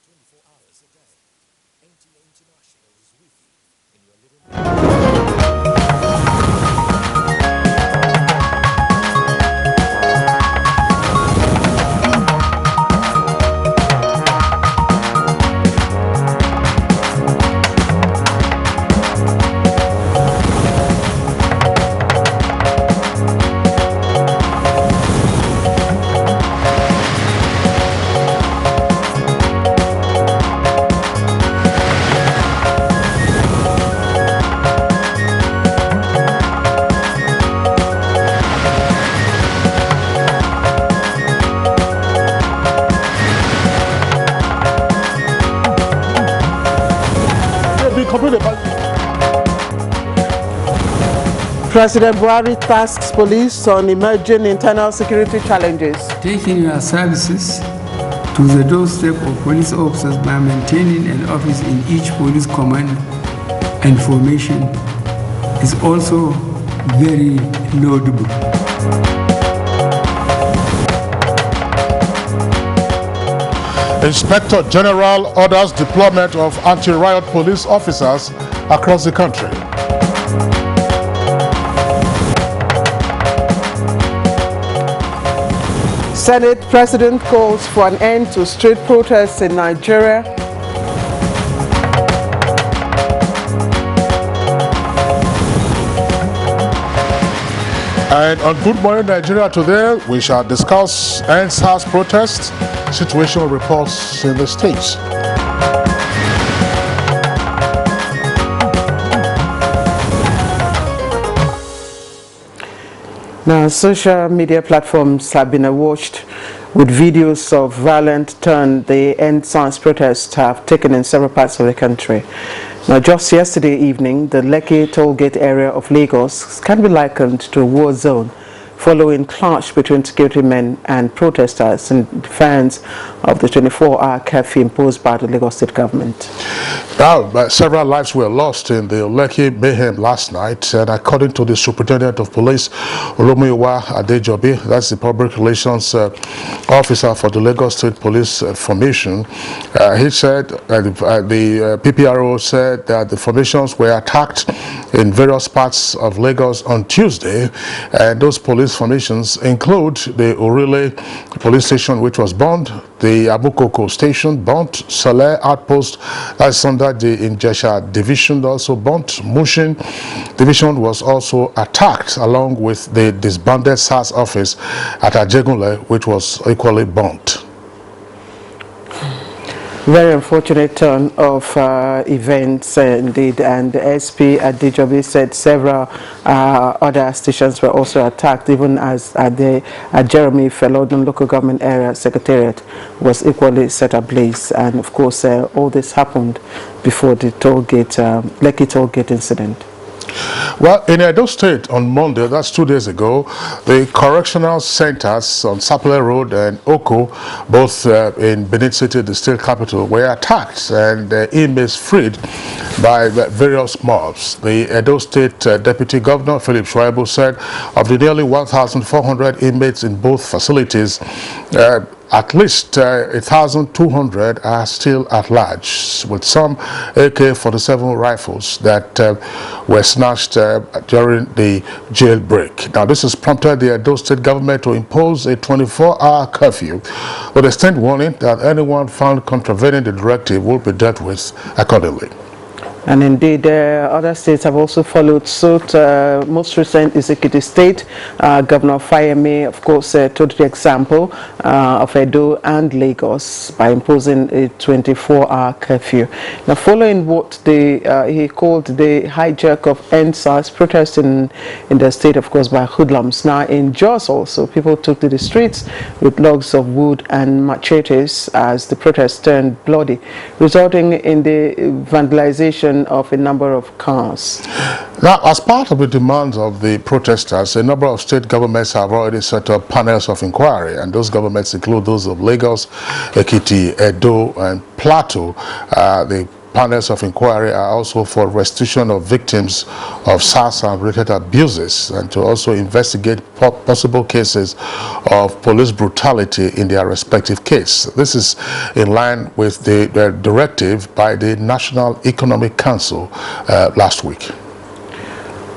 24 hours a day. NTA International is with you in your living room. President Buhari tasks police on emerging internal security challenges. Taking your services to the doorstep of police officers by maintaining an office in each police command and formation is also very laudable. Inspector General orders deployment of anti-riot police officers across the country. Senate President calls for an end to street protests in Nigeria. And on Good Morning Nigeria today, we shall discuss EndSARS protests, situational reports in the states. Now, social media platforms have been awash with videos of violent turn the EndSARS protests have taken in several parts of the country. Now, just yesterday evening, the Lekki tollgate area of Lagos can be likened to a war zone following clash between security men and protesters in defense of the 24-hour curfew imposed by the Lagos State government. Now, several lives were lost in the Lekki mayhem last night, and according to the Superintendent of Police, Olomuyiwa Adejobi, that's the Public Relations Officer for the Lagos State Police Formation, he said, the PPRO said that the formations were attacked in various parts of Lagos on Tuesday, and those police formations include the Orile police station, which was burned, the Abukoko station burnt, Saleh outpost, that's under the Injesha division, also burnt. Mushin division was also attacked, along with the disbanded SARS office at Ajegunle, which was equally burnt. Very unfortunate turn of events indeed, and the SP at Adejobi said several other stations were also attacked, even as Jeremy Felodun local government area secretariat was equally set ablaze. And of course, all this happened before the Lekki tollgate incident. Well, in Edo State on Monday, that's 2 days ago, the correctional centers on Sapele Road and Oko, both in Benin City, the state capital, were attacked and inmates freed by various mobs. The Edo State Deputy Governor, Philip Shuaibu, said of the nearly 1,400 inmates in both facilities, at least 1,200 are still at large, with some AK-47 rifles that were snatched during the jailbreak. Now, this has prompted the Edo State government to impose a 24-hour curfew with a stand warning that anyone found contravening the directive will be dealt with accordingly. And indeed, other states have also followed suit. Most recent is Ekiti State. Governor Fayemi, of course, took the example of Edo and Lagos by imposing a 24-hour curfew. Now, following what he called the hijack of EndSARS protest in the state, of course, by hoodlums. Now, in Jos also, people took to the streets with logs of wood and machetes as the protest turned bloody, resulting in the vandalization of a number of cars. Now, as part of the demands of the protesters, a number of state governments have already set up panels of inquiry, and those governments include those of Lagos, Ekiti, Edo, and Plateau. The panels of inquiry are also for restitution of victims of SARS and related abuses, and to also investigate possible cases of police brutality in their respective case. This is in line with the directive by the National Economic Council last week.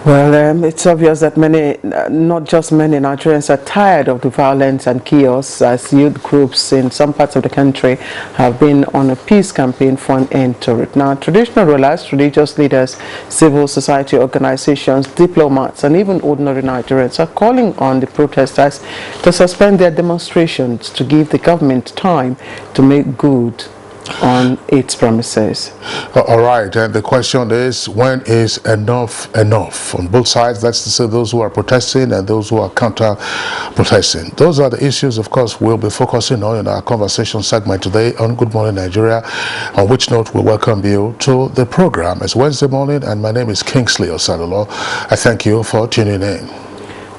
Well, it's obvious that many, not just many Nigerians, are tired of the violence and chaos, as youth groups in some parts of the country have been on a peace campaign for an end to it. Now, traditional rulers, religious leaders, civil society organizations, diplomats, and even ordinary Nigerians are calling on the protesters to suspend their demonstrations to give the government time to make good on its promises. All right, and the question is, when is enough enough? On both sides, that's to say those who are protesting and those who are counter-protesting. Those are the issues, of course, we'll be focusing on in our conversation segment today on Good Morning Nigeria, on which note we welcome you to the program. It's Wednesday morning, and my name is Kingsley Osalulo. I thank you for tuning in.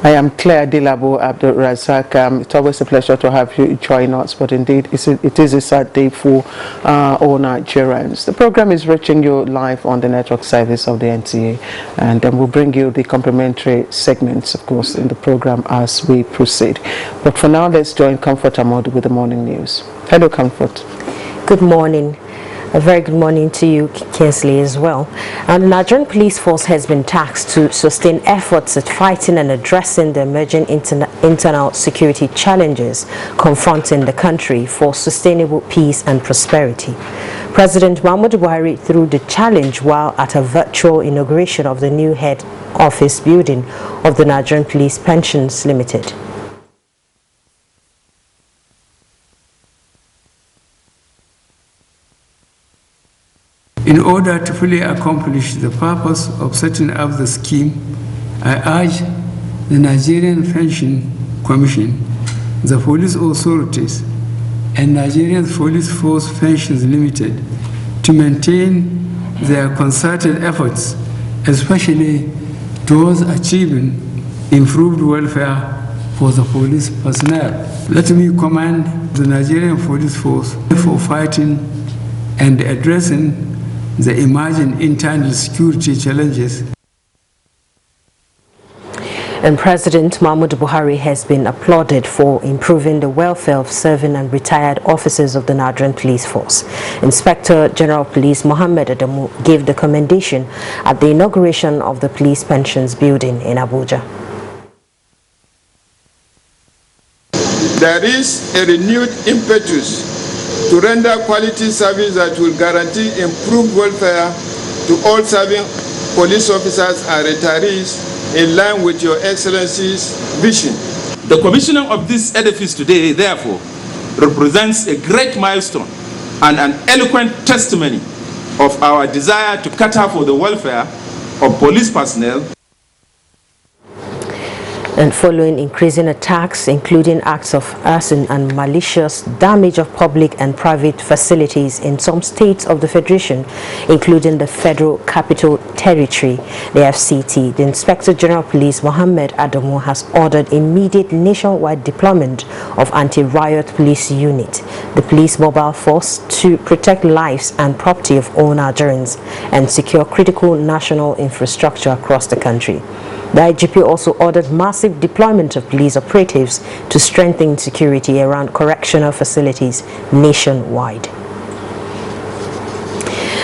I am Claire Dilabo Abdul Razak. It's always a pleasure to have you join us, but indeed it is a sad day for all Nigerians. The program is reaching you live on the network service of the NTA, and we'll bring you the complimentary segments, of course, in the program as we proceed. But for now, let's join Comfort Ahmad with the morning news. Hello, Comfort. Good morning. A very good morning to you, Kingsley, as well. And the Nigerian police force has been tasked to sustain efforts at fighting and addressing the emerging internal security challenges confronting the country for sustainable peace and prosperity. President Muhammadu Buhari threw the challenge while at a virtual inauguration of the new head office building of the Nigerian Police Pensions Limited. In order to fully accomplish the purpose of setting up the scheme, I urge the Nigerian Pension Commission, the police authorities, and Nigerian Police Force Pensions Limited to maintain their concerted efforts, especially towards achieving improved welfare for the police personnel. Let me commend the Nigerian Police Force for fighting and addressing the emerging internal security challenges. And President Muhammadu Buhari has been applauded for improving the welfare of serving and retired officers of the Nigerian Police Force. Inspector General of Police Mohammed Adamu gave the commendation at the inauguration of the Police Pensions Building in Abuja. There is a renewed impetus to render quality service that will guarantee improved welfare to all serving police officers and retirees in line with Your Excellency's vision. The commissioning of this edifice today, therefore, represents a great milestone and an eloquent testimony of our desire to cater for the welfare of police personnel. And following increasing attacks, including acts of arson and malicious damage of public and private facilities in some states of the Federation, including the Federal Capital Territory, the FCT, the Inspector General of Police Mohammed Adamu has ordered immediate nationwide deployment of anti-riot police unit, the police mobile force, to protect lives and property of all Nigerians and secure critical national infrastructure across the country. The IGP also ordered massive deployment of police operatives to strengthen security around correctional facilities nationwide.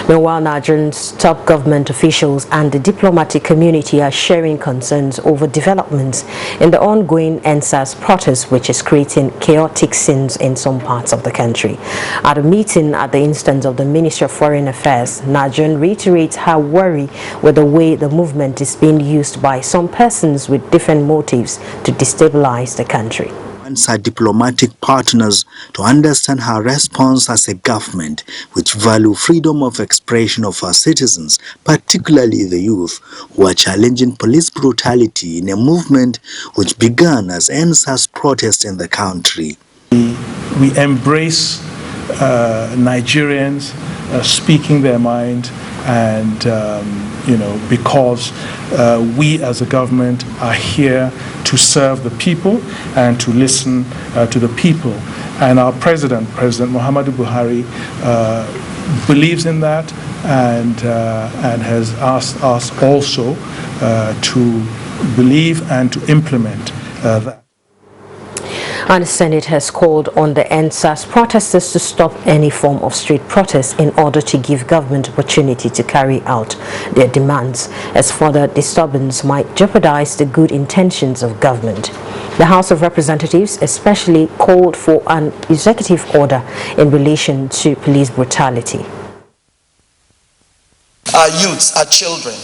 Meanwhile, Nigerians, top government officials and the diplomatic community are sharing concerns over developments in the ongoing EndSARS protest, which is creating chaotic scenes in some parts of the country. At a meeting at the instance of the Ministry of Foreign Affairs, Nigerian reiterates her worry with the way the movement is being used by some persons with different motives to destabilize the country. Our diplomatic partners to understand her response as a government which value freedom of expression of our citizens, particularly the youth, who are challenging police brutality in a movement which began as EndSARS protest in the country. We embrace Nigerians speaking their mind, and because we as a government are here to serve the people and to listen to the people. And our President Muhammadu Buhari, believes in that and has asked us also to believe and to implement that. And the Senate has called on the EndSARS protesters to stop any form of street protest in order to give government opportunity to carry out their demands, as further disturbance might jeopardize the good intentions of government. The House of Representatives especially called for an executive order in relation to police brutality. Our youths, our children,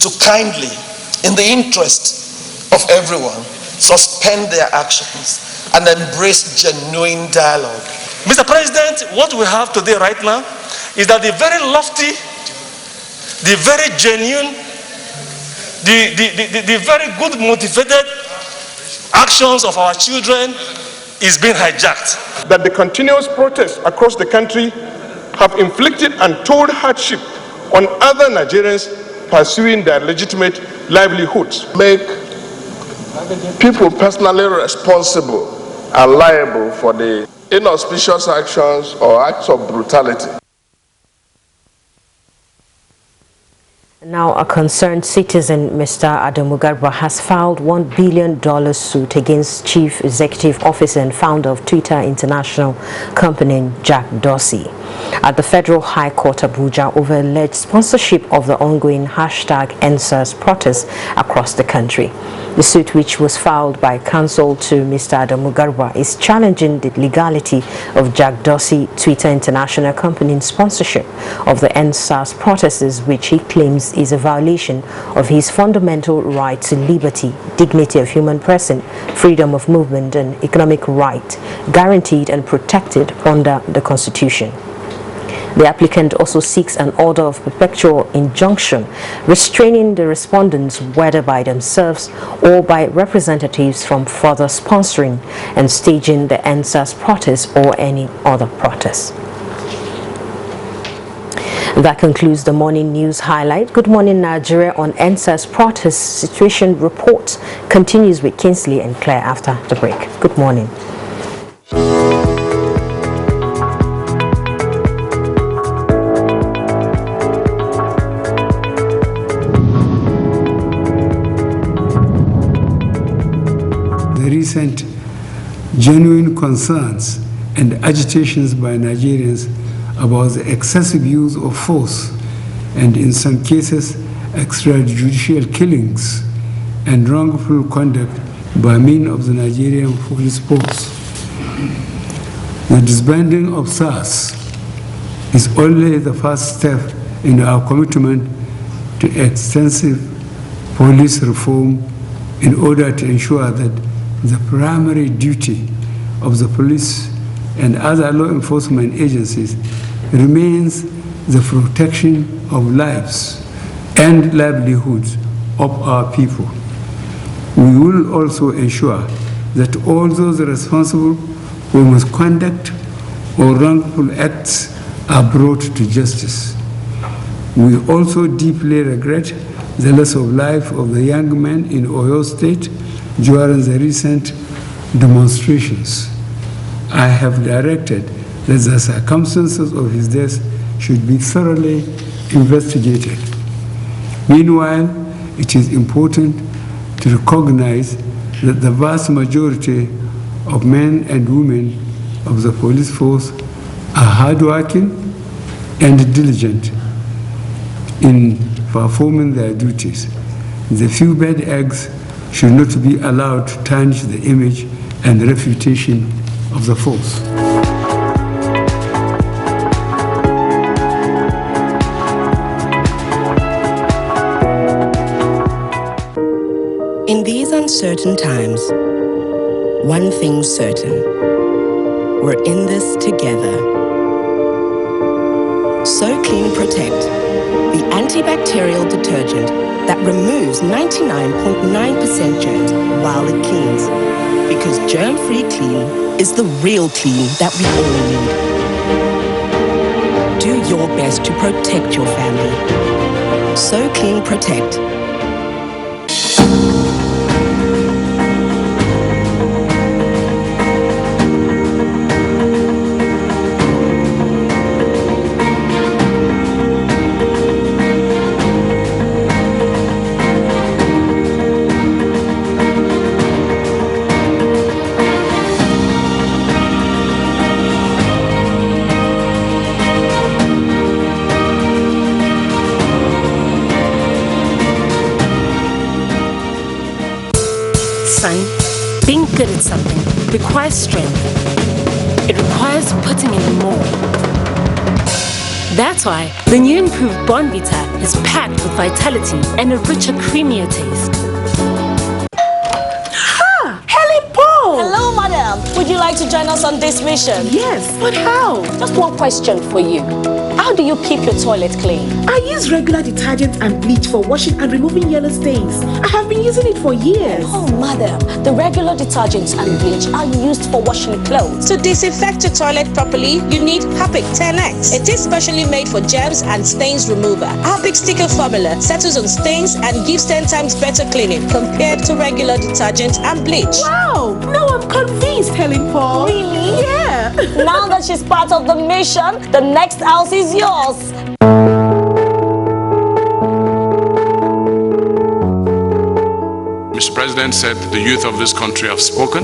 to kindly, in the interest of everyone, suspend their actions and embrace genuine dialogue. Mr. President, what we have today right now is that the very lofty, the very genuine, the very good motivated actions of our children is being hijacked. That the continuous protests across the country have inflicted untold hardship on other Nigerians pursuing their legitimate livelihoods. Make people personally responsible and liable for the inauspicious actions or acts of brutality. Now, a concerned citizen, Mr. Adamu Garba, has filed $1 billion suit against Chief Executive Officer and founder of Twitter International company, Jack Dorsey, at the Federal High Court, Abuja, over alleged sponsorship of the ongoing #EndSARS protests across the country. The suit, which was filed by counsel to Mr. Adamu Garba, is challenging the legality of Jack Dorsey Twitter International company's sponsorship of the EndSARS protests, which he claims is a violation of his fundamental right to liberty, dignity of human person, freedom of movement, and economic right guaranteed and protected under the Constitution. The applicant also seeks an order of perpetual injunction restraining the respondents, whether by themselves or by representatives, from further sponsoring and staging the EndSARS protest or any other protest. That concludes the morning news highlight. Good Morning Nigeria on EndSARS protest situation report continues with Kingsley and Claire after the break. Good morning. The recent genuine concerns and agitations by Nigerians about the excessive use of force and, in some cases, extrajudicial killings and wrongful conduct by means of the Nigerian police force. The disbanding of SARS is only the first step in our commitment to extensive police reform in order to ensure that the primary duty of the police and other law enforcement agencies remains the protection of lives and livelihoods of our people. We will also ensure that all those responsible for misconduct or wrongful acts are brought to justice. We also deeply regret the loss of life of the young man in Oyo State during the recent demonstrations. I have directed that the circumstances of his death should be thoroughly investigated. Meanwhile, it is important to recognize that the vast majority of men and women of the police force are hardworking and diligent in performing their duties. The few bad eggs should not be allowed to tarnish the image and reputation of the force. In these uncertain times, one thing's certain: we're in this together. So Clean Protect, the antibacterial detergent that removes 99.9% germs while it cleans. Because germ-free clean is the real clean that we all need. Do your best to protect your family. So Clean Protect. Being good at something requires strength. It requires putting in more. That's why the new improved Bonvita is packed with vitality and a richer, creamier taste. Hello, madam. Would you like to join us on this mission? Yes, but how? Just one question for you. How do you keep your toilet clean? I use regular detergent and bleach for washing and removing yellow stains. I have been using it for years. Oh, madam, the regular detergents and bleach are used for washing clothes. To disinfect your toilet properly, you need Harpic 10X. It is specially made for germs and stains remover. Harpic sticker formula settles on stains and gives 10 times better cleaning compared to regular detergent and bleach. Wow! Now I'm convinced, Helen Paul. Really? Yeah. Now that she's part of the mission, the next house is yours. Mr. President said the youth of this country have spoken,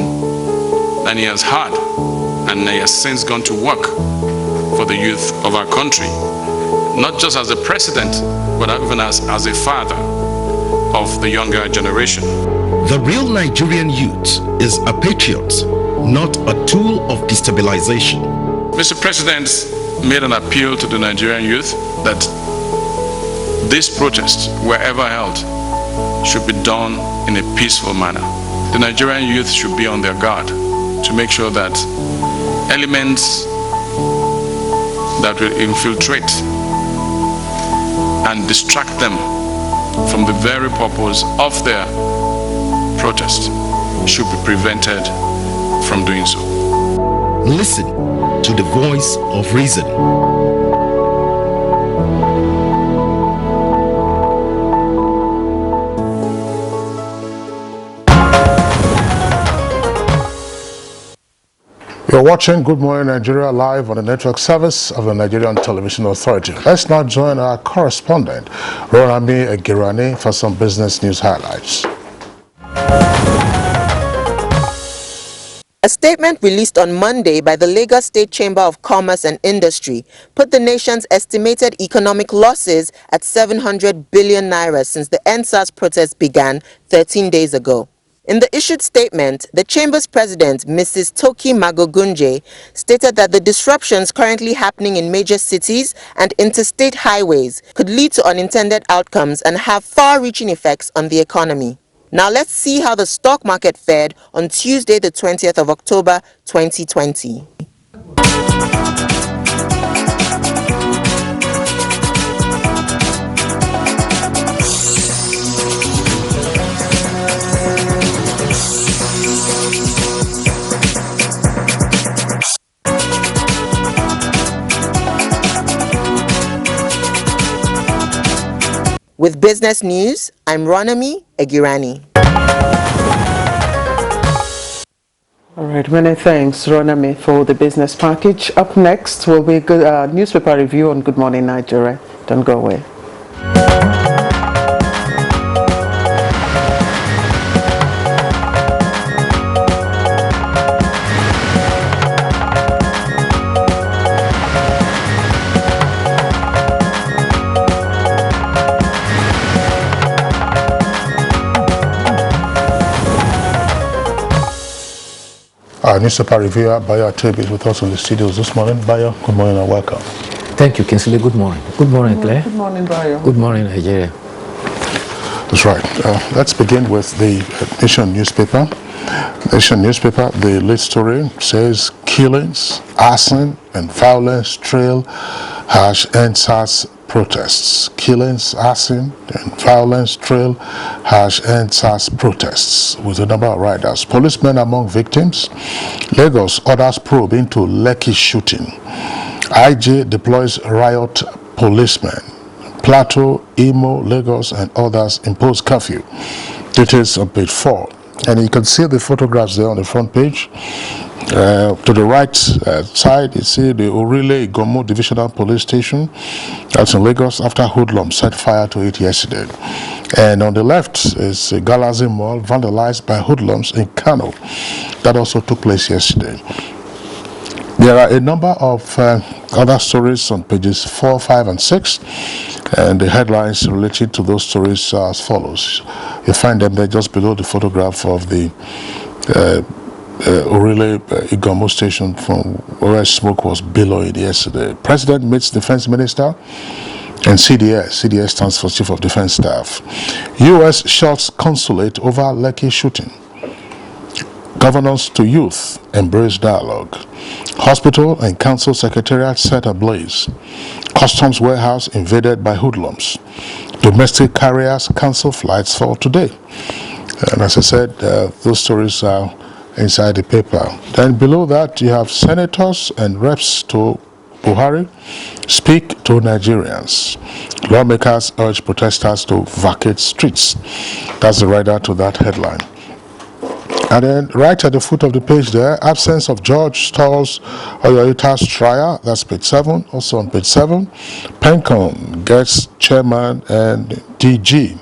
and he has heard, and he has since gone to work for the youth of our country, not just as a president, but even as a father of the younger generation. The real Nigerian youth is a patriot, not a tool of destabilization. Mr. President made an appeal to the Nigerian youth that these protests, wherever held, should be done in a peaceful manner. The Nigerian youth should be on their guard to make sure that elements that will infiltrate and distract them from the very purpose of their protest should be prevented from doing so. Listen to the voice of reason. You're watching Good Morning Nigeria live on the network service of the Nigerian Television Authority. Let's now join our correspondent, Ronami Egirani, for some business news highlights. A statement released on Monday by the Lagos State Chamber of Commerce and Industry put the nation's estimated economic losses at 700 billion naira since the EndSARS protests began 13 days ago. In the issued statement, the Chamber's president, Mrs. Toki Magogunje, stated that the disruptions currently happening in major cities and interstate highways could lead to unintended outcomes and have far-reaching effects on the economy. Now let's see how the stock market fared on Tuesday, the 20th of October, 2020. With business news, I'm Ronami Egirani. All right, many thanks, Ronami, for the business package. Up next will be a newspaper review on Good Morning Nigeria. Don't go away. Our newspaper reviewer, Bayo Atebi, is with us in the studios this morning. Bayo, good morning and welcome. Thank you, Kinsley. Good morning. Good morning, Claire. Good morning, Bayo. Good morning, Nigeria. That's right. Let's begin with the Nation newspaper. Nation newspaper, the lead story says killings, arson, and violence trail #EndSARS protests. Killings, arson, and violence trail #EndSARS protests with a number of riders. Policemen among victims. Lagos orders probe into Lekki shooting. IJ deploys riot policemen. Plateau, Imo, Lagos, and others impose curfew. Details on page 4. And you can see the photographs there on the front page. To the right side, you see the Orile Igomo Divisional Police Station. That's in Lagos after hoodlums set fire to it yesterday. And on the left is Galazi Mall vandalized by hoodlums in Kano. That also took place yesterday. There are a number of other stories on pages 4, 5, and 6. And the headlines related to those stories are as follows. You find them there just below the photograph of the Orile Igomo station from where smoke was billowing yesterday. President meets defense minister and CDS. CDS stands for Chief of Defense Staff. U.S. shots consulate over Lekki shooting. Governors to youth embrace dialogue. Hospital and council secretariat set ablaze. Customs warehouse invaded by hoodlums. Domestic carriers cancel flights for today. And as I said, those stories are inside the paper. Then below that, you have senators and reps to Buhari speak to Nigerians. Lawmakers urge protesters to vacate streets. That's the writer to that headline. And then right at the foot of the page there, absence of judge stalls Oyoita's trial. That's page 7. Also on page 7, Pencom gets chairman and DG.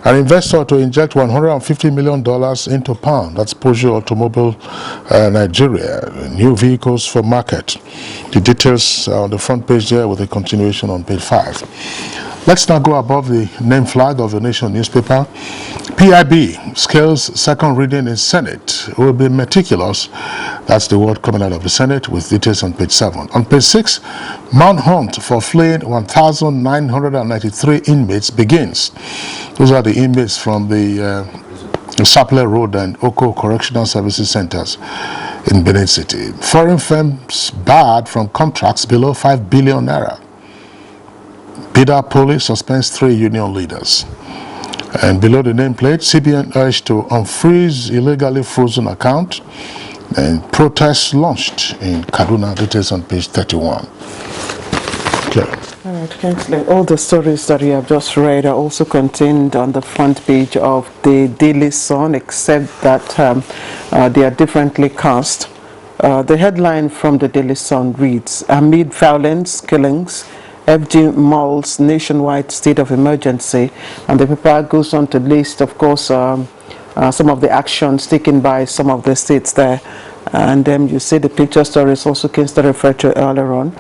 An investor to inject $150 million into Pound. That's Peugeot Automobile Nigeria. New vehicles for market. The details are on the front page there with a continuation on page 5. Let's now go above the name flag of the Nation newspaper. PIB scales second reading in Senate. Will be meticulous. That's the word coming out of the Senate with details on page 7. On page 6, manhunt for fleeing 1,993 inmates begins. Those are the inmates from the Sapele Road and Oko Correctional Services Centers in Benin City. Foreign firms barred from contracts below 5 billion naira. Bida Police suspends 3 union leaders. And below the nameplate, CBN urged to unfreeze illegally frozen account. And protests launched in Kaduna. Details on page 31. Okay. All right, Kingsley. All the stories that you have just read are also contained on the front page of the Daily Sun, except that they are differently cast. The headline from the Daily Sun reads, amid violence, killings, FG Malls nationwide state of emergency, and the paper goes on to list, of course, some of the actions taken by some of the states there, and then you see the picture stories also Kingston referred to earlier on,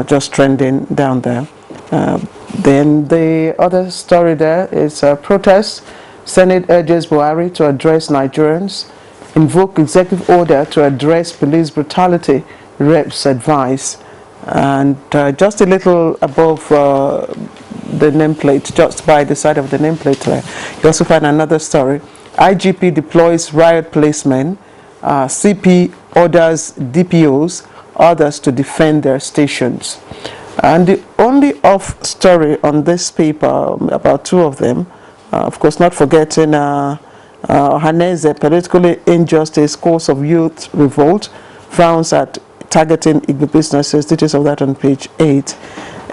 just trending down there. Then the other story there is protest. Senate urges Buhari to address Nigerians, invoke executive order to address police brutality, reps advice. And just a little above the nameplate, just by the side of the nameplate there, you also find another story. IGP deploys riot policemen, CP orders DPOs, others to defend their stations. And the only off story on this paper, about 2 of them, of course not forgetting Haneze, politically injustice, cause of youth revolt, frowns at targeting Igbo businesses. Details of that on page 8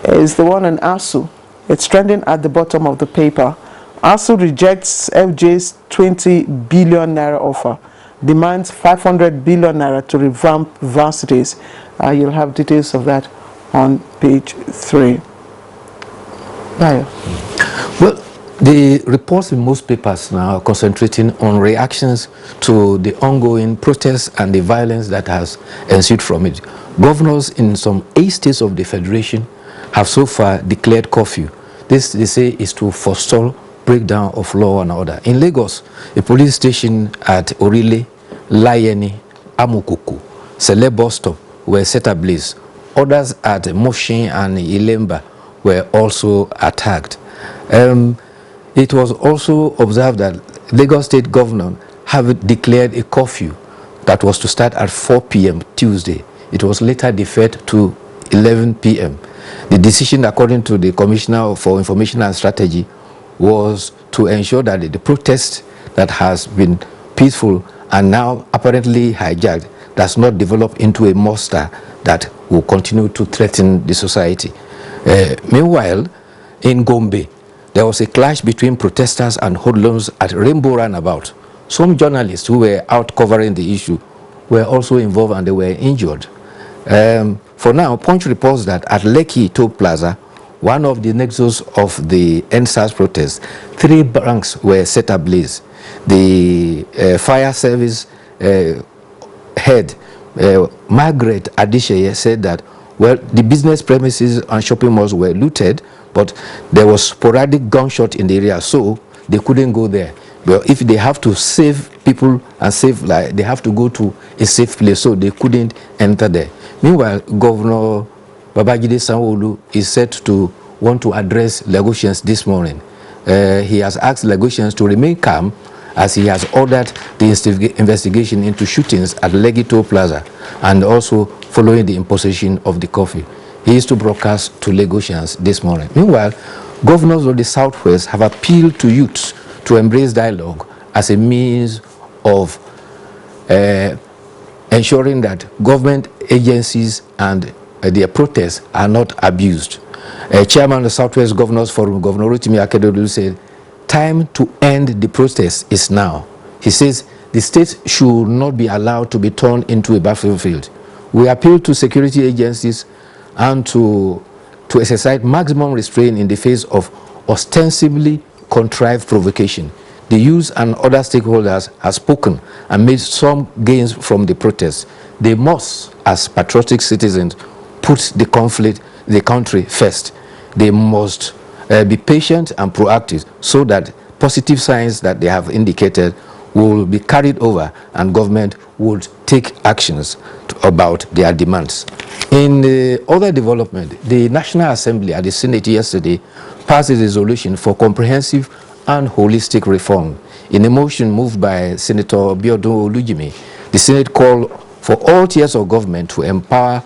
is the one on ASU. It's trending at the bottom of the paper. ASU rejects FJ's 20 billion naira offer, demands 500 billion naira to revamp varsities. You'll have details of that on page 3. Bayo. Well, the reports in most papers now are concentrating on reactions to the ongoing protests and the violence that has ensued from it. Governors in some 8 states of the Federation have so far declared curfew. This, they say, is to forestall breakdown of law and order. In Lagos, a police station at Orile, Layeni, Amukoko, Sele bus stop were set ablaze. Others at Moshin and Ilemba were also attacked. It was also observed that Lagos State Governor have declared a curfew that was to start at 4 p.m. Tuesday. It was later deferred to 11 p.m. The decision, according to the Commissioner for Information and Strategy, was to ensure that the protest that has been peaceful and now apparently hijacked does not develop into a monster that will continue to threaten the society. Meanwhile, in Gombe, there was a clash between protesters and hoodlums at Rainbow Runabout. Some journalists who were out covering the issue were also involved and they were injured. For now, Punch reports that at Lekki Toll Plaza, one of the nexus of the EndSARS protests, 3 banks were set ablaze. The fire service head, Margaret Adisheye, said that, well, the business premises and shopping malls were looted, but there was sporadic gunshot in the area, so they couldn't go there. But if they have to save people and save life, they have to go to a safe place, so they couldn't enter there. Meanwhile, Governor Babajide Sanwo-Olu is set to want to address Lagosians this morning. He has asked Lagosians to remain calm as he has ordered the investigation into shootings at Legito Plaza and also following the imposition of the curfew. He is to broadcast to Lagosians this morning. Meanwhile, governors of the Southwest have appealed to youths to embrace dialogue as a means of ensuring that government agencies and their protests are not abused. Chairman of the Southwest Governors Forum, Governor Rotimi Akeredolu, said, "Time to end the protest is now." He says the state should not be allowed to be turned into a battlefield. We appeal to security agencies and to exercise maximum restraint in the face of ostensibly contrived provocation. The youth and other stakeholders have spoken and made some gains from the protest. They must, as patriotic citizens, put the conflict, the country first. They must be patient and proactive so that positive signs that they have indicated will be carried over and government would take actions about their demands. In other development, the National Assembly at the Senate yesterday passed a resolution for comprehensive and holistic reform. In a motion moved by Senator Biodun Olujimi, the Senate called for all tiers of government to empower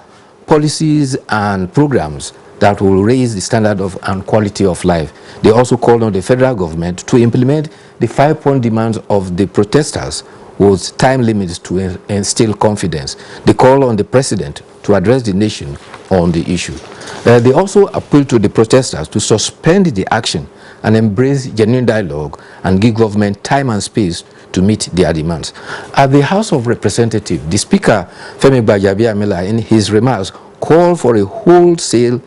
policies and programs that will raise the standard of and quality of life. They also called on the federal government to implement the 5-point demands of the protesters with time limits to instill confidence. They call on the president to address the nation on the issue. They also appeal to the protesters to suspend the action and embrace genuine dialogue and give government time and space to meet their demands. At the House of Representatives, the Speaker, Femi Gbajabiamila, in his remarks, called for a wholesale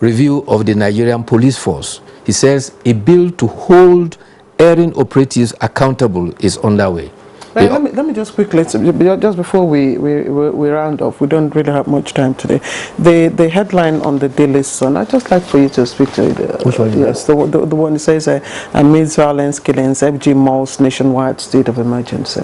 review of the Nigerian police force. He says a bill to hold erring operatives accountable is underway. Let me just quickly, just before we round off, we don't really have much time today. The headline on the Daily Sun, I'd just like for you to speak to it. Which one? Yes, the one that says, amidst violence, killings, FG malls nationwide state of emergency.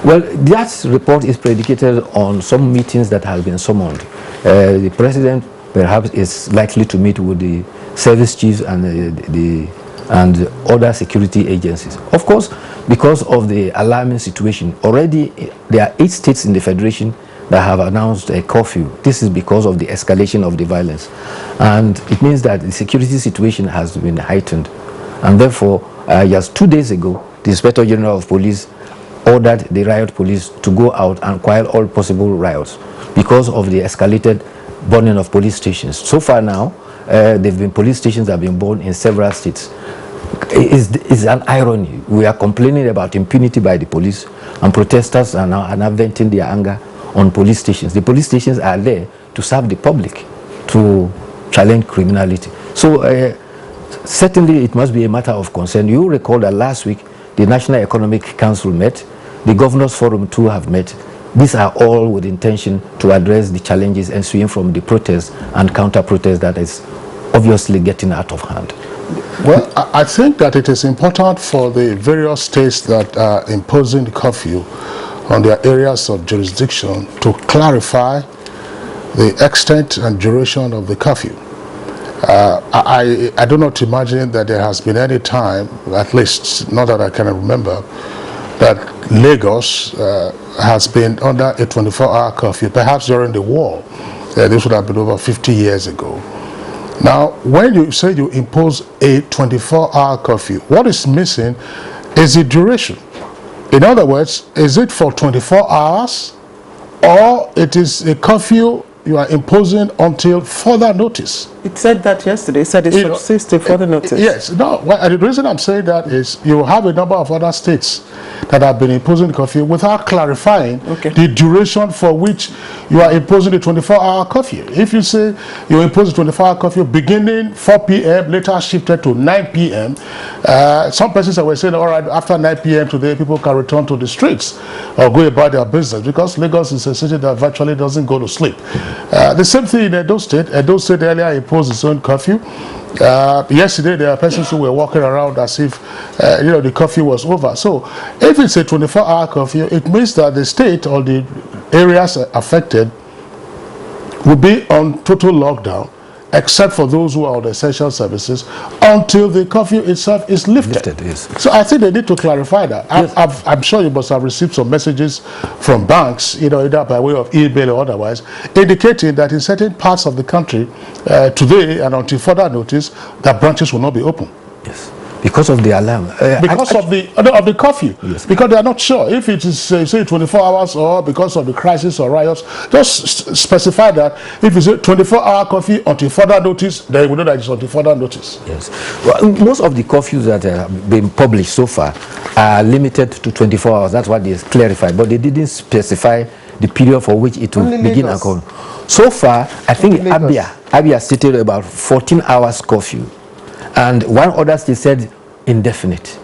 Well, that report is predicated on some meetings that have been summoned. The president perhaps is likely to meet with the service chiefs and other security agencies. Of course, because of the alarming situation, already there are 8 states in the Federation that have announced a curfew. This is because of the escalation of the violence. And it means that the security situation has been heightened. And therefore, just 2 days ago, the Inspector General of Police ordered the riot police to go out and quell all possible riots because of the escalated burning of police stations. So far now, there have been police stations that have been burned in several states. It's an irony. We are complaining about impunity by the police, and protesters are now venting their anger on police stations. The police stations are there to serve the public, to challenge criminality. So certainly it must be a matter of concern. You recall that last week the National Economic Council met, the Governors Forum too have met. These are all with intention to address the challenges ensuing from the protests and counter-protests that is obviously getting out of hand. Well, I think that it is important for the various states that are imposing the curfew on their areas of jurisdiction to clarify the extent and duration of the curfew. I do not imagine that there has been any time, at least not that I can remember, that Lagos has been under a 24-hour curfew, perhaps during the war. This would have been over 50 years ago. Now, when you say you impose a 24-hour curfew, what is missing is the duration. In other words, is it for 24 hours or it is a curfew you are imposing until further notice? It said that yesterday. It said it subsists to further notice. Yes. No, well, the reason I'm saying that is you have a number of other states that have been imposing curfew without clarifying the duration for which you are imposing the 24-hour curfew. If you say you impose a 24-hour curfew beginning 4 p.m., later shifted to 9 p.m., some persons were saying, all right, after 9 p.m. today, people can return to the streets or go about their business, because Lagos is a city that virtually doesn't go to sleep. The same thing in Edo State. Edo State earlier imposed its own curfew. Yesterday, there are persons who were walking around as if, the curfew was over. So, if it's a 24-hour curfew, it means that the state or the areas affected will be on total lockdown, except for those who are on essential services, until the curfew itself is lifted. Yes. So I think they need to clarify that. Yes. I'm sure you must have received some messages from banks, either by way of email or otherwise, indicating that in certain parts of the country, today and until further notice, that branches will not be open. Yes. Because of the alarm. Because of the curfew. Yes. Because they are not sure if it is, say, 24 hours or because of the crisis or riots. Just specify that if it's a 24-hour curfew until further notice, then we know that it's until further notice. Yes. Well, most of the curfews that have been published so far are limited to 24 hours. That's what they clarified. But they didn't specify the period for which it will begin and go. So far, I think Abia stated about 14 hours curfew. And one other state said indefinite,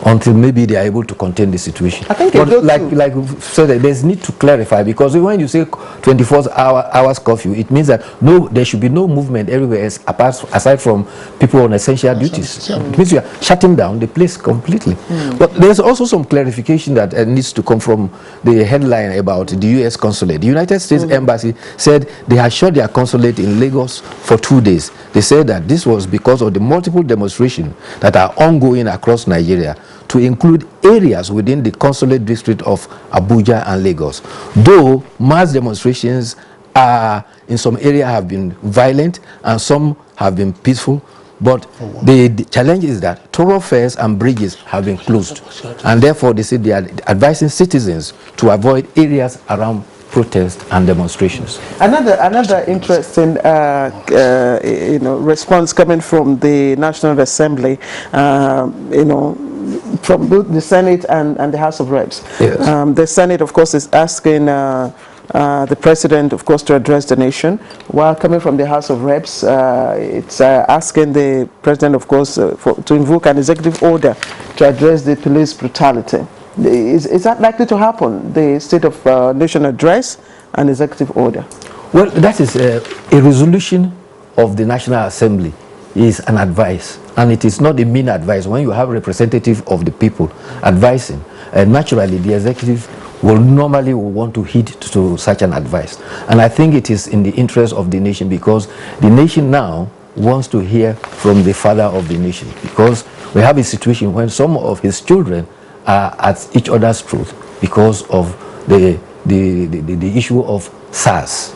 until maybe they are able to contain the situation. I think but like so there's need to clarify, because when you say 24 hours curfew, it means that there should be no movement everywhere aside from people on essential duties. It means you are shutting down the place completely. But there's also some clarification that needs to come from the headline about the U.S. consulate. The United States Embassy said they had shut their consulate in Lagos for 2 days. They said that this was because of the multiple demonstrations that are ongoing across Nigeria, to include areas within the consulate district of Abuja and Lagos. Though mass demonstrations in some areas have been violent and some have been peaceful, but the challenge is that thoroughfares and bridges have been closed, and therefore they say they are advising citizens to avoid areas around protests and demonstrations. Another interesting response coming from the National Assembly, from both the Senate and the House of Reps. Yes. The Senate, of course, is asking the President, of course, to address the nation, while coming from the House of Reps, it's asking the President, of course, to invoke an executive order to address the police brutality. Is that likely to happen, the State of Nation address and executive order? Well, that is a resolution of the National Assembly is an advice, and it is not a mean advice. When you have representative of the people advising, naturally the executive will normally want to heed to such an advice. And I think it is in the interest of the nation, because the nation now wants to hear from the father of the nation, because we have a situation when some of his children are at each other's throat because of the issue of SARS.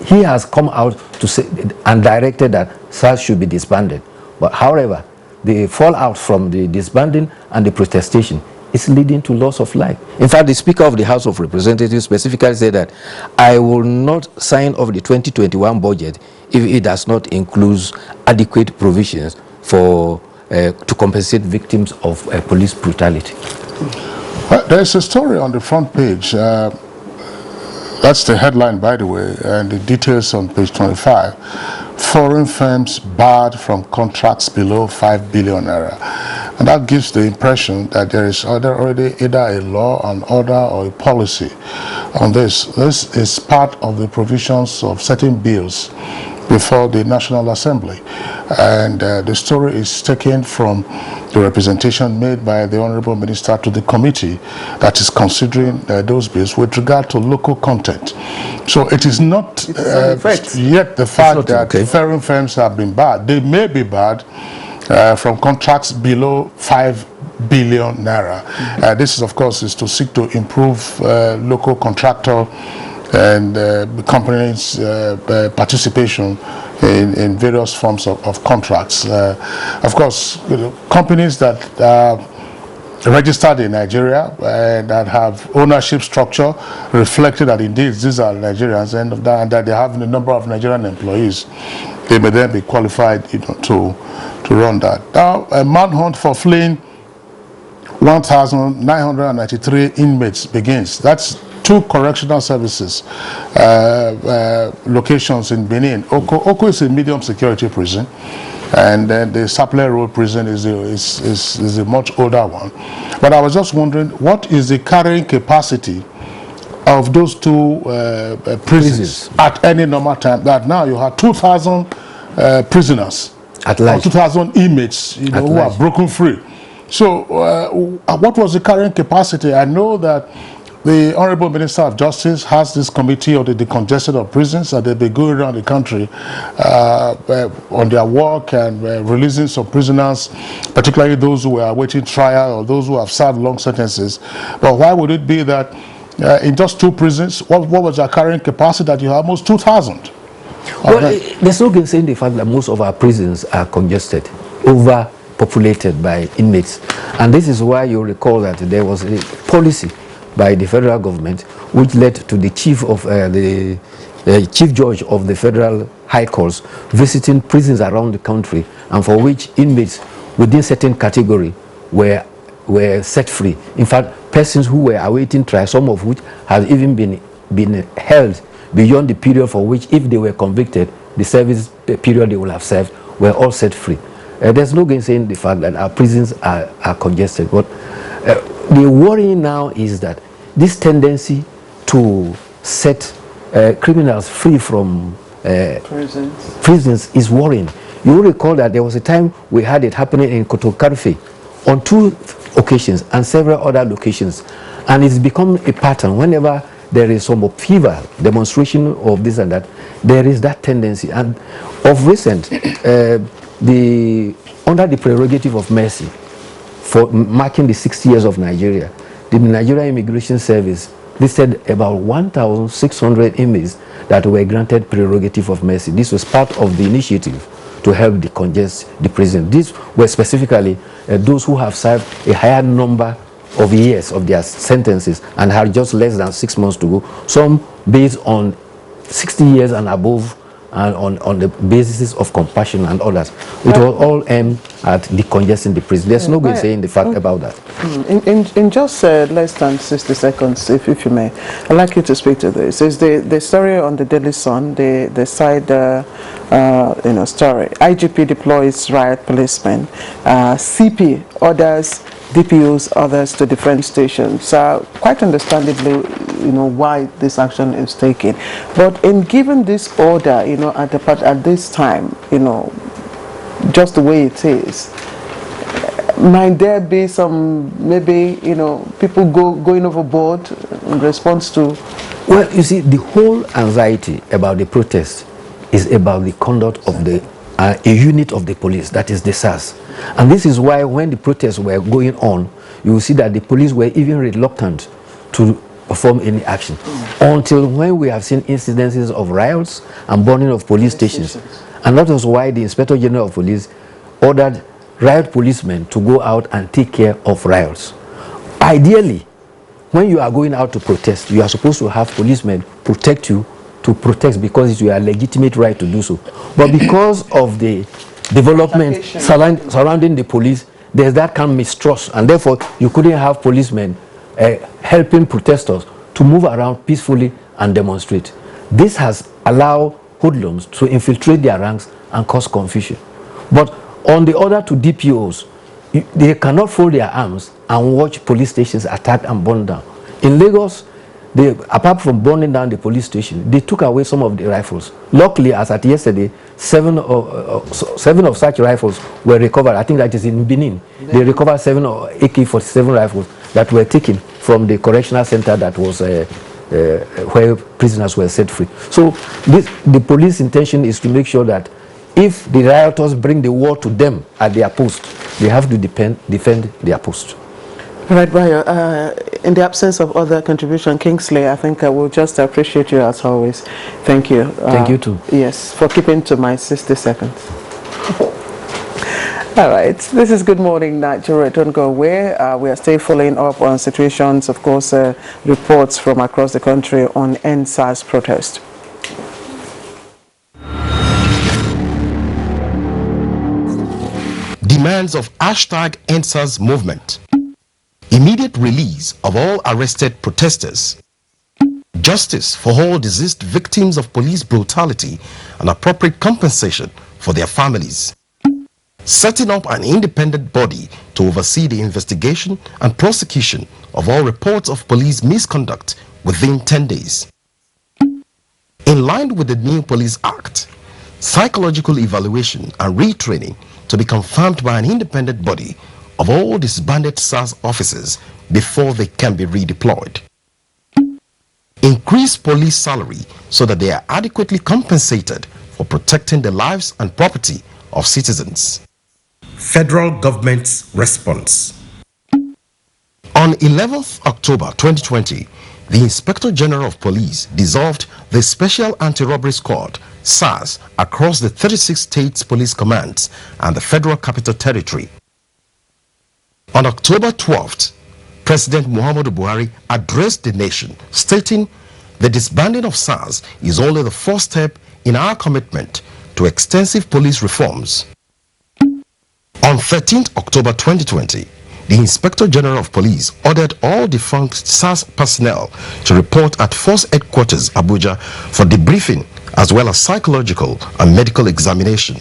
He has come out to say and directed that SARS should be disbanded. But however, the fallout from the disbanding and the protestation is leading to loss of life. In fact, the Speaker of the House of Representatives specifically said that I will not sign off the 2021 budget if it does not include adequate provisions for to compensate victims of police brutality. Well, there's a story on the front page. That's the headline, by the way, and the details on page 25. Foreign firms barred from contracts below 5 billion naira. And that gives the impression that there is already either a law, an order, or a policy on this. This is part of the provisions of certain bills before the National Assembly. And the story is taken from the representation made by the Honorable Minister to the committee that is considering those bills with regard to local content. So it is not yet the fact that foreign firms have been barred. They may be barred from contracts below 5 billion naira. This is, of course, is to seek to improve local contractor and companies' participation in various forms of contracts. Of course, companies that are registered in Nigeria that have ownership structure reflected that indeed these are Nigerians and that they have a number of Nigerian employees, they may then be qualified to run that. Now, a manhunt for fleeing 1,993 inmates begins. That's 2 correctional services locations in Benin. Oko is a medium security prison, and then the Sapele Road prison is a much older one. But I was just wondering, what is the carrying capacity of those two prisons at any normal time, that now you have 2,000 prisoners at large, 2,000 inmates, you know, who are broken free. So what was the current capacity? I know that the Honorable Minister of Justice has this committee of the decongested of prisons, and they'll be going around the country on their work and releasing some prisoners, particularly those who are awaiting trial or those who have served long sentences. But why would it be that in just two prisons, what was our current capacity that you have almost 2,000? Well, there's no saying the fact that most of our prisons are congested, overpopulated by inmates. And this is why you recall that there was a policy by the federal government which led to the chief of the chief judge of the federal high courts visiting prisons around the country, and for which inmates within certain category were set free. In fact, persons who were awaiting trial, some of which have even been held beyond the period for which, if they were convicted, the service period they will have served, were all set free. There's no gainsaying the fact that our prisons are congested. But the worry now is that this tendency to set criminals free from prisons is worrying. You will recall that there was a time we had it happening in Kotokarfe on 2 occasions and several other locations. And it's become a pattern. Whenever there is some upheaval, demonstration of this and that, there is that tendency. And of recent, under the prerogative of mercy, for marking the 60 years of Nigeria, the Nigeria Immigration Service listed about 1,600 inmates that were granted prerogative of mercy. This was part of the initiative to help decongest the prison. These were specifically those who have served a higher number of years of their sentences and had just less than 6 months to go. Some based on 60 years and above, and on the basis of compassion and others. It was all aimed at decongesting the prison. There's no good saying the fact about that. In just less than 60 seconds, if you may, I'd like you to speak to this. It's the story on the Daily Sun, the side story. IGP deploys riot policemen. CP orders DPOs, others to different stations. Quite understandably, why this action is taken. But in giving this order, at this time, just the way it is, might there be some, maybe, people going overboard in response to? Well, you see, the whole anxiety about the protest is about the conduct of a unit of the police, that is the SARS. And this is why when the protests were going on, you will see that the police were even reluctant to perform any action until when we have seen incidences of riots and burning of police stations. And that was why the Inspector General of Police ordered riot policemen to go out and take care of riots. Ideally, when you are going out to protest, you are supposed to have policemen protect you, to protest because it's your legitimate right to do so. But because of the development surrounding the police, there's that kind of mistrust, and therefore you couldn't have policemen helping protesters to move around peacefully and demonstrate. This has allowed hoodlums to infiltrate their ranks and cause confusion. But on the order to DPOs, they cannot fold their arms and watch police stations attacked and burned down. In Lagos, apart from burning down the police station, they took away some of the rifles. Luckily, as at yesterday, 7 of such rifles were recovered. I think that is in Benin. They recovered 7 AK-47 rifles that were taken from the correctional center that was where prisoners were set free. So the police intention is to make sure that if the rioters bring the war to them at their post, they have to defend their post. Right, Bayo. In the absence of other contribution, Kingsley, I think I will just appreciate you as always. Thank you. Thank you too. Yes, for keeping to my 60 seconds. All right, this is Good Morning Nigeria. Don't go away. We are still following up on situations, of course, reports from across the country on EndSARS protest. Demands of #EndSARS movement. Immediate release of all arrested protesters. Justice for all deceased victims of police brutality and appropriate compensation for their families. Setting up an independent body to oversee the investigation and prosecution of all reports of police misconduct within 10 days. In line with the new Police Act, psychological evaluation and retraining to be confirmed by an independent body of all disbanded SARS officers before they can be redeployed. Increase police salary so that they are adequately compensated for protecting the lives and property of citizens. Federal government's response. On 11th October 2020, the Inspector General of Police dissolved the Special Anti-Robbery Squad, SARS, across the 36 states police commands and the Federal Capital Territory. On October 12th, President Muhammadu Buhari addressed the nation, stating the disbanding of SARS is only the first step in our commitment to extensive police reforms. On 13th October 2020, the Inspector General of Police ordered all defunct SARS personnel to report at Force Headquarters, Abuja, for debriefing as well as psychological and medical examination.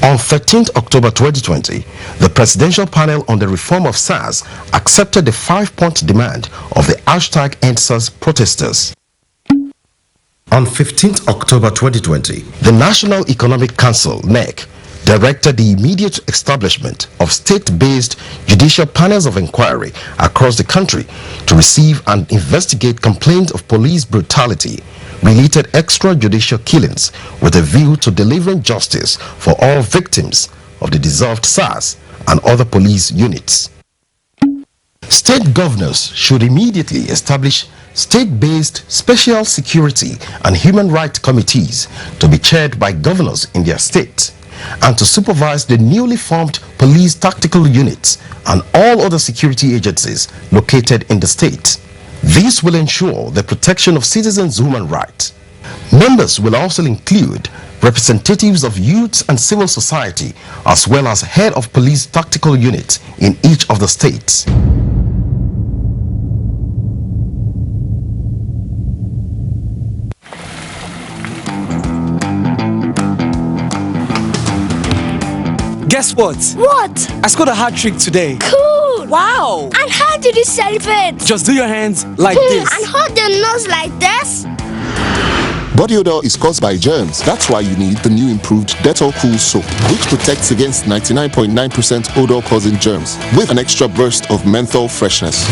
On 13th October 2020, the Presidential Panel on the Reform of SARS accepted the 5-point demand of the #EndSARS protesters. On 15th October 2020, the National Economic Council, NEC, directed the immediate establishment of state-based judicial panels of inquiry across the country to receive and investigate complaints of police brutality, related extrajudicial killings with a view to delivering justice for all victims of the dissolved SARS and other police units. State governors should immediately establish state-based special security and human rights committees to be chaired by governors in their state and to supervise the newly formed police tactical units and all other security agencies located in the state. This will ensure the protection of citizens' human rights. Members will also include representatives of youths and civil society, as well as head of police tactical units in each of the states. Guess what? What? I scored a hat trick today. Cool! Wow! And how did you celebrate? Just do your hands like this. And hold your nose like this. Body odor is caused by germs. That's why you need the new improved Dettol Cool Soap, which protects against 99.9% odor-causing germs with an extra burst of menthol freshness.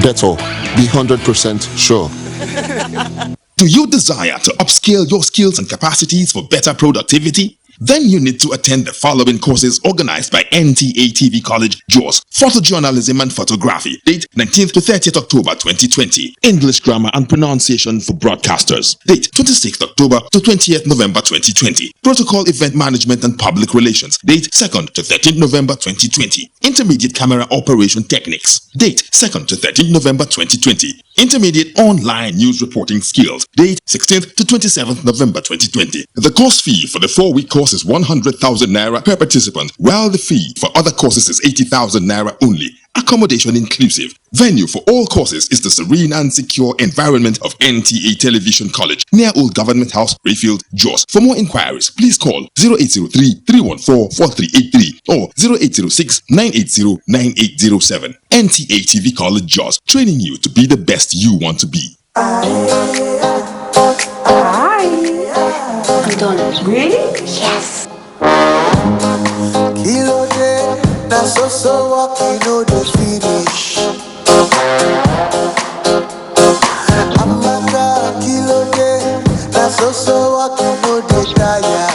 Dettol, be 100% sure. Do you desire to upscale your skills and capacities for better productivity? Then you need to attend the following courses organized by NTA College, Jos. Photojournalism and Photography. Date 19th to 30th October 2020. English Grammar and Pronunciation for Broadcasters. Date 26th October to 20th November 2020. Protocol Event Management and Public Relations. Date 2nd to 13th November 2020. Intermediate Camera Operation Techniques. Date 2nd to 13th November 2020. Intermediate Online News Reporting Skills. Date 16th to 27th November 2020. The course fee for the 4-week course is 100,000 naira per participant, while the fee for other courses is 80,000 naira only. Accommodation inclusive. Venue for all courses is the serene and secure environment of NTA Television College, near Old Government House, Rayfield, Jos. For more inquiries, please call 0803-314-4383 or 0806-980-9807. NTA TV College, Jos, training you to be the best you want to be. I'm done. Really? Yes. Kilo day, that's so walking on the finish. Amaka, kilo day, that's so walking on the tire.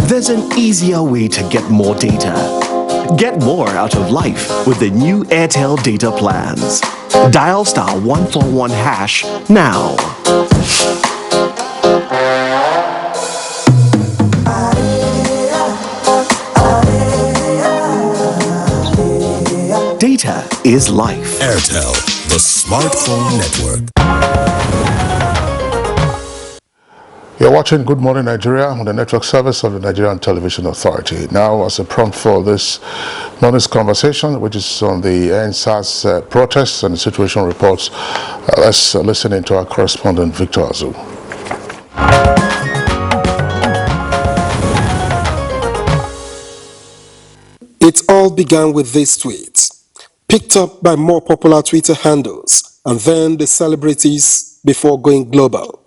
There's an easier way to get more data. Get more out of life with the new Airtel data plans. Dial *141# now. Data is life. Airtel, the smartphone network. You're watching Good Morning Nigeria on the network service of the Nigerian Television Authority. Now, as a prompt for this morning's conversation, which is on the EndSARS protests and the situation reports, let's listen in to our correspondent, Victor Azu. It all began with this tweet, picked up by more popular Twitter handles, and then the celebrities before going global.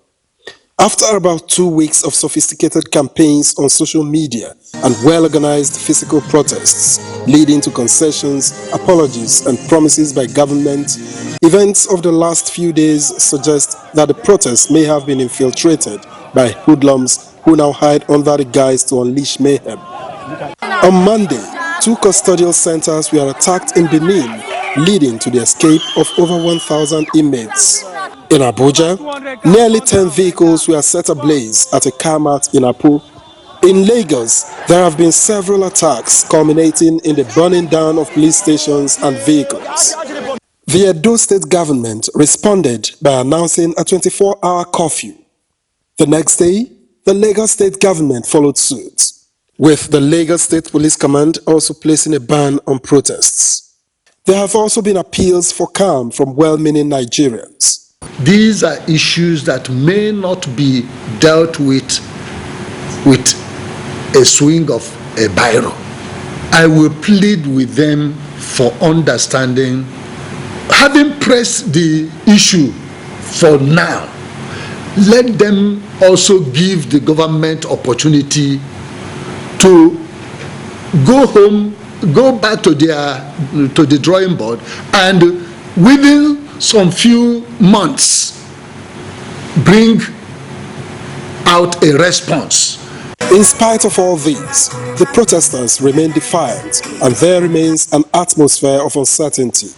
After about 2 weeks of sophisticated campaigns on social media and well-organized physical protests leading to concessions, apologies, and promises by government, events of the last few days suggest that the protests may have been infiltrated by hoodlums who now hide under the guise to unleash mayhem. On Monday, 2 custodial centers were attacked in Benin, leading to the escape of over 1,000 inmates. In Abuja, nearly 10 vehicles were set ablaze at a car mart in Apu. In Lagos, there have been several attacks culminating in the burning down of police stations and vehicles. The Edo state government responded by announcing a 24-hour curfew. The next day, the Lagos state government followed suit, with the Lagos State Police Command also placing a ban on protests. There have also been appeals for calm from well-meaning Nigerians. These are issues that may not be dealt with a swing of a biro. I will plead with them for understanding. Having pressed the issue for now, let them also give the government opportunity to go home, go back to the drawing board, and within some few months bring out a response. In spite of all this, the protesters remain defiant, and there remains an atmosphere of uncertainty.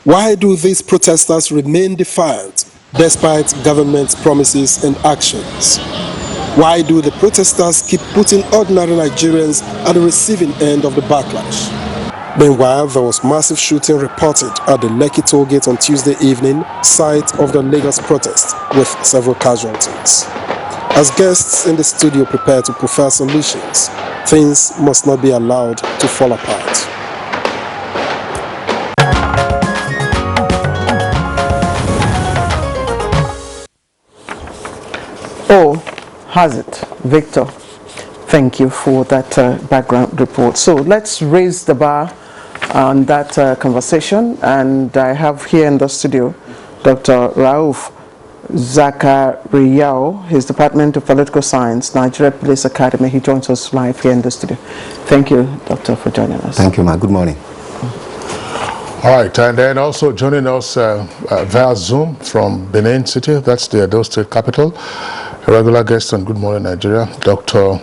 Why do these protesters remain defiant despite government promises and actions? Why do the protesters keep putting ordinary Nigerians at the receiving end of the backlash? Meanwhile, there was massive shooting reported at the Lekki toll gate on Tuesday evening, site of the Lagos protest, with several casualties. As guests in the studio prepare to prefer solutions, things must not be allowed to fall apart. Oh, has it, Victor? Thank you for that background report. So let's raise the bar on that conversation, and I have here in the studio Dr. Rauf Zakariyao, his Department of Political Science, Nigeria Police Academy. He joins us live here in the studio. Thank you, Doctor, for joining us. Thank you, ma. Good morning. All right, and then also joining us via Zoom from Benin City, that's the Edo State capital, a regular guest on Good Morning Nigeria, Dr.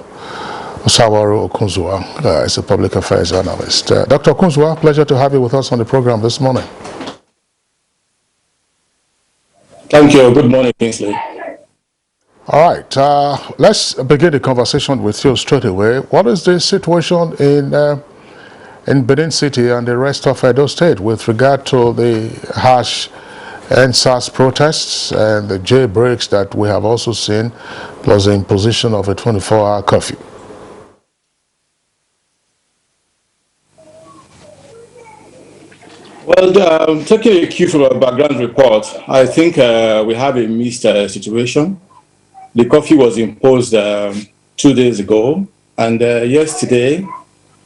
Osawaru Okunzuwa is a public affairs analyst. Dr. Okunzuwa, pleasure to have you with us on the program this morning. Thank you. Good morning, Kingsley. All right, let's begin the conversation with you straight away. What is the situation in Benin City and the rest of Edo State with regard to the harsh EndSARS protests and the jailbreaks that we have also seen, plus the imposition of a 24-hour curfew? Well, taking a cue from a background report, I think we have a mixed situation. The curfew was imposed 2 days ago, and yesterday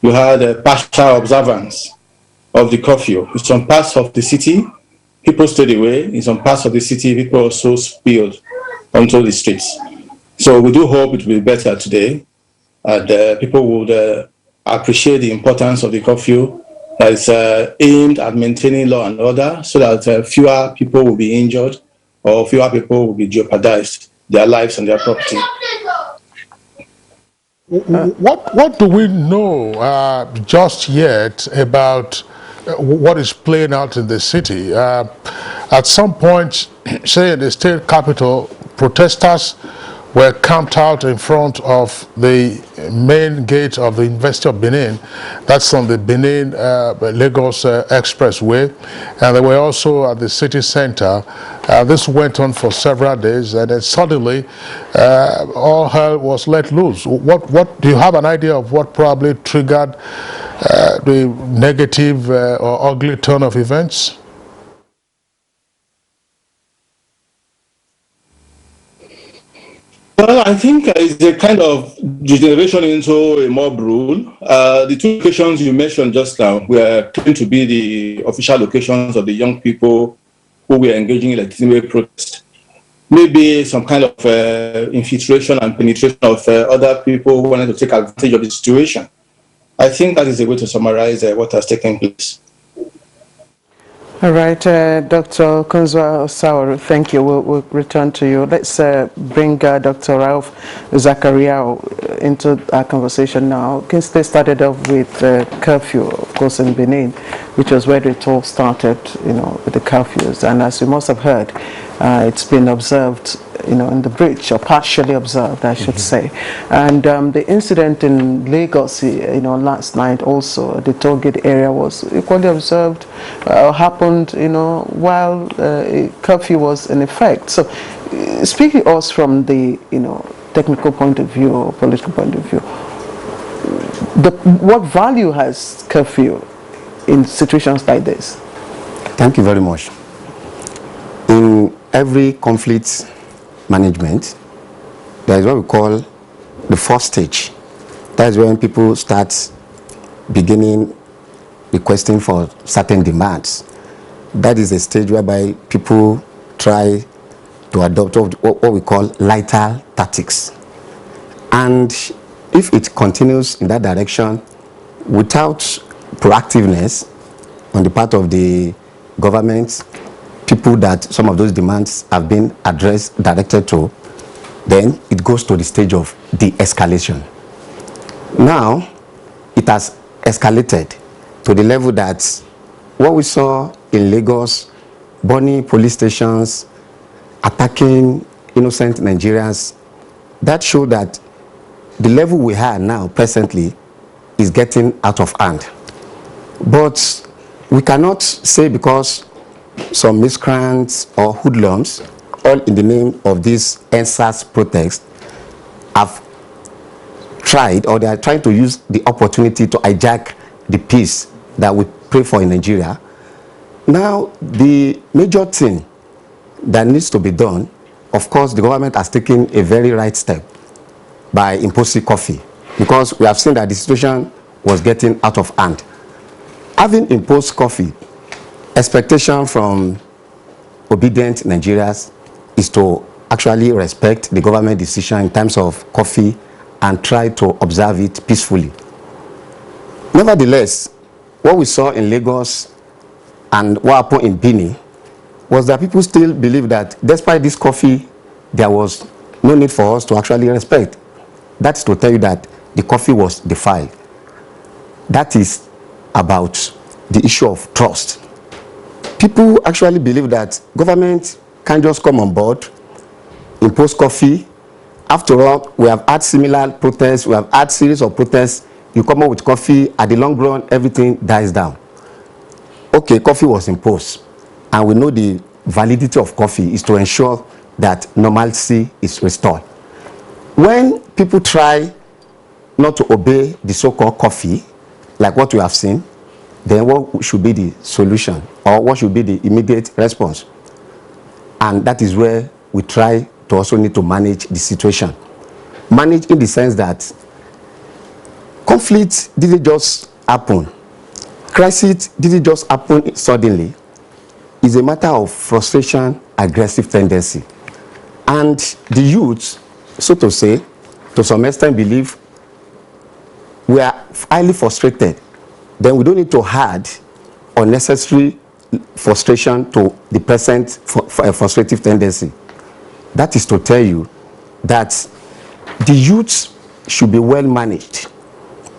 you had a partial observance of the curfew. In some parts of the city, people stayed away. In some parts of the city, people also spilled onto the streets. So we do hope it will be better today, and people would appreciate the importance of the curfew that is aimed at maintaining law and order, so that fewer people will be injured or fewer people will be jeopardized, their lives and their property. What do we know just yet about what is playing out in the city? At some point, say in the state capital, protesters were camped out in front of the main gate of the University of Benin. That's on the Benin-Lagos Expressway. And they were also at the city center. This went on for several days, and then suddenly all hell was let loose. What do you have an idea of what probably triggered the negative or ugly turn of events? Well, I think it's a kind of degeneration into a mob rule. The two locations you mentioned just now were claimed to be the official locations of the young people who were engaging in legitimate protest. Maybe some kind of infiltration and penetration of other people who wanted to take advantage of the situation. I think that is a way to summarize what has taken place. All right, Dr. Kunzwa Osawaru, thank you. We'll return to you. Let's bring Dr. Ralph Zachariah into our conversation now. Kingsley started off with curfew, of course, in Benin, which was where it all started, with the curfews. And as you must have heard, it's been observed, in the bridge, or partially observed, I should say. And the incident in Lagos, last night also, the toll gate area was equally observed, happened, while curfew was in effect. So, speaking to us from the, technical point of view or political point of view, what value has curfew in situations like this? Thank you very much. In every conflict management, there is what we call the first stage. That is when people start beginning requesting for certain demands. That is a stage whereby people try to adopt what we call lighter tactics. And if it continues in that direction without proactiveness on the part of the government, people that some of those demands have been directed to, then it goes to the stage of de-escalation. Now, it has escalated to the level that what we saw in Lagos, burning police stations, attacking innocent Nigerians, that showed that the level we have now presently is getting out of hand. But we cannot say because some miscreants or hoodlums, all in the name of this EndSARS protest, have tried, or they are trying to use the opportunity to hijack the peace that we pray for in Nigeria. Now, the major thing that needs to be done, of course, the government has taken a very right step by imposing curfew, because we have seen that the situation was getting out of hand. Having imposed curfew, expectation from obedient Nigerians is to actually respect the government decision in terms of curfew and try to observe it peacefully. Nevertheless, what we saw in Lagos and what happened in Benin was that people still believe that despite this curfew, there was no need for us to actually respect. That's to tell you that the curfew was defied. That is about the issue of trust. People actually believe that government can just come on board, impose curfew. After all, we have had similar protests, we have had series of protests. You come up with curfew, at the long run, everything dies down. Okay, curfew was imposed, and we know the validity of curfew is to ensure that normalcy is restored. When people try not to obey the so-called curfew, like what we have seen, then what should be the solution, or what should be the immediate response? And that is where we try to also need to manage the situation. Manage in the sense that conflict didn't just happen. Crisis didn't just happen suddenly. It's a matter of frustration, aggressive tendency. And the youth, so to say, to some extent believe we are highly frustrated. Then we don't need to add unnecessary frustration to the present frustrative tendency. That is to tell you that the youth should be well managed.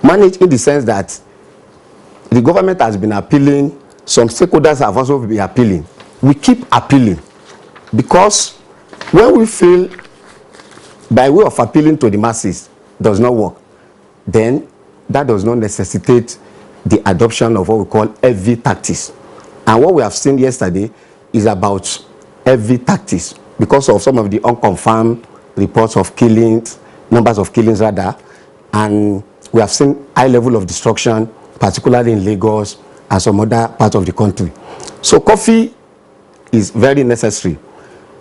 Managed in the sense that the government has been appealing, some stakeholders have also been appealing. We keep appealing because when we feel by way of appealing to the masses does not work, then that does not necessitate the adoption of what we call heavy tactics. And what we have seen yesterday is about heavy tactics because of some of the unconfirmed reports of killings, numbers of killings rather, and we have seen high level of destruction, particularly in Lagos and some other parts of the country. So coffee is very necessary.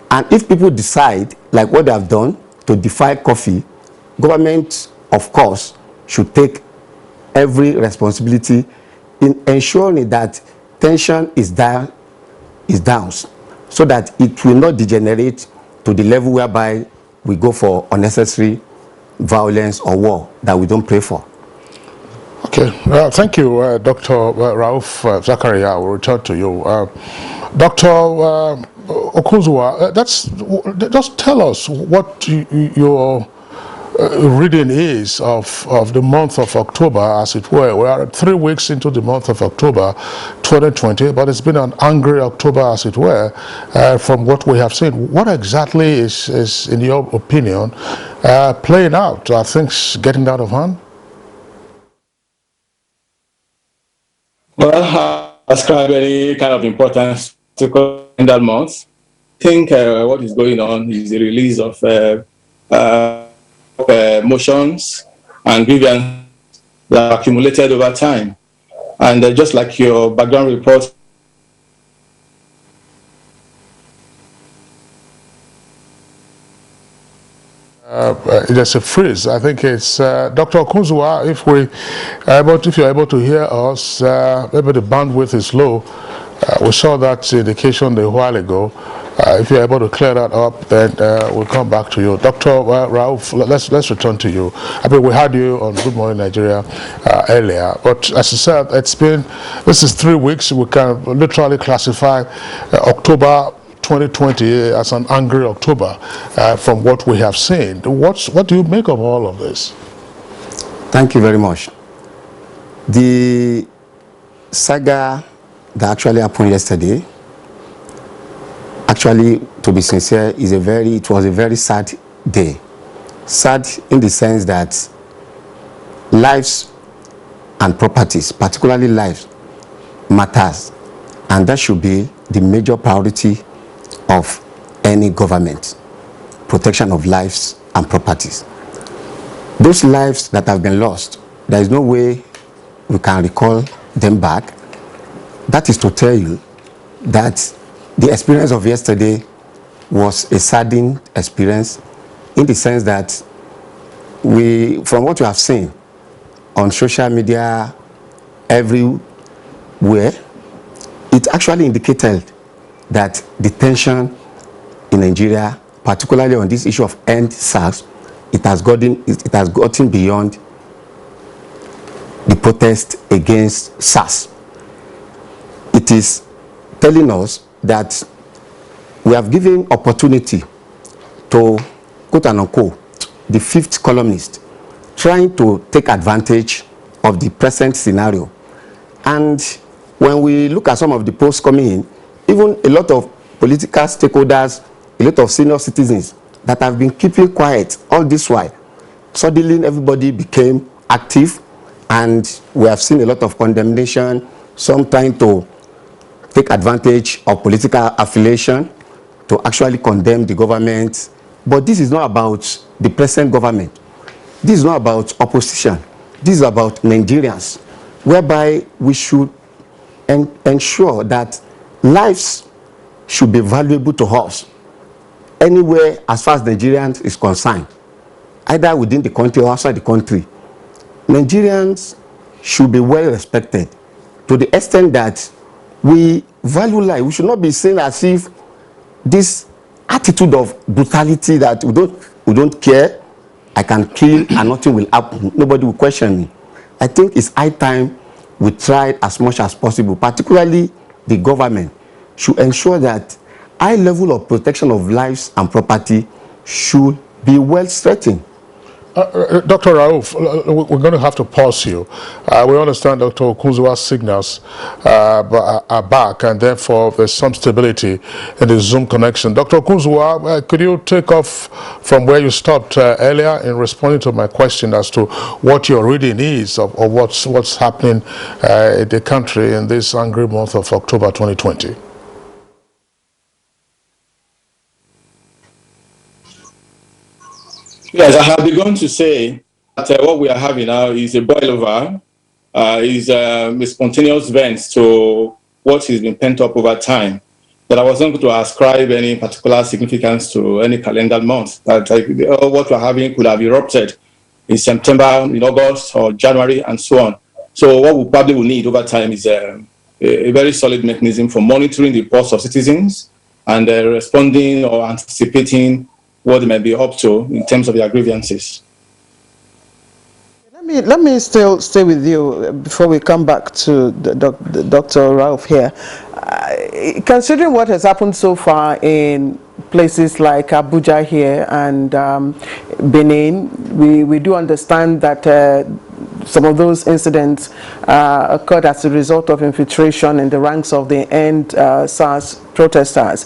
And if people decide, like what they have done, to defy coffee, government, of course, should take every responsibility in ensuring that tension is down, so that it will not degenerate to the level whereby we go for unnecessary violence or war that we don't pray for. Okay, thank you, Dr. Rauf Zakaria. I will return to you. Dr. Okunzuwa, just tell us what your reading is of the month of October, as it were. We are 3 weeks into the month of October 2020, but it's been an angry October, as it were, from what we have seen. What exactly is in your opinion, playing out? Are things getting out of hand? Well, I ascribe any kind of importance to in that month. I think what is going on is the release of motions and grievances that are accumulated over time. And just like your background report, there's a phrase. I think it's Dr. Okunzuwa. If you're able to hear us, maybe the bandwidth is low. We saw that indication a while ago. If you're able to clear that up, then we'll come back to you. Dr. Rauf, let's return to you. I mean, we had you on Good Morning Nigeria earlier, but as I said, this is 3 weeks. We can literally classify October 2020 as an angry October from what we have seen. What do you make of all of this? Thank you very much. The saga that actually happened yesterday, actually, to be sincere, it was a very sad day. Sad in the sense that lives and properties, particularly lives, matters, and that should be the major priority of any government: protection of lives and properties. Those lives that have been lost, there is no way we can recall them back. That is to tell you that the experience of yesterday was a saddening experience, in the sense that from what we have seen on social media everywhere, it actually indicated that the tension in Nigeria, particularly on this issue of EndSARS, it has gotten beyond the protest against SARS. It is telling us that we have given opportunity to, quote and unquote, the fifth columnist trying to take advantage of the present scenario. And when we look at some of the posts coming in, even a lot of political stakeholders, a lot of senior citizens that have been keeping quiet all this while, suddenly everybody became active, and we have seen a lot of condemnation, some trying to take advantage of political affiliation to actually condemn the government. But this is not about the present government. This is not about opposition. This is about Nigerians, whereby we should ensure that lives should be valuable to us anywhere as far as Nigerians is concerned, either within the country or outside the country. Nigerians should be well respected to the extent that we value life. We should not be seen as if this attitude of brutality that we don't care, I can kill and nothing will happen, nobody will question me. I think it's high time we try as much as possible, particularly the government should ensure that high level of protection of lives and property should be well strengthened. Dr. Rauf, we're going to have to pause you. We understand Dr. Okunzuwa's signals are back, and therefore there's some stability in the Zoom connection. Dr. Okunzuwa, could you take off from where you stopped earlier in responding to my question as to what your reading is of what's happening in the country in this angry month of October 2020? Yes, I have begun to say that what we are having now is a boil-over, is a spontaneous vent to what has been pent up over time. That I was not going to ascribe any particular significance to any calendar month. That what we're having could have erupted in September, in August, or January, and so on. So what we probably will need over time is a very solid mechanism for monitoring the reports of citizens and responding or anticipating what they may be up to in terms of their grievances. Let me still stay with you before we come back to Dr. Rauf here. Considering what has happened so far in places like Abuja here and Benin, we do understand that some of those incidents occurred as a result of infiltration in the ranks of the EndSARS protesters.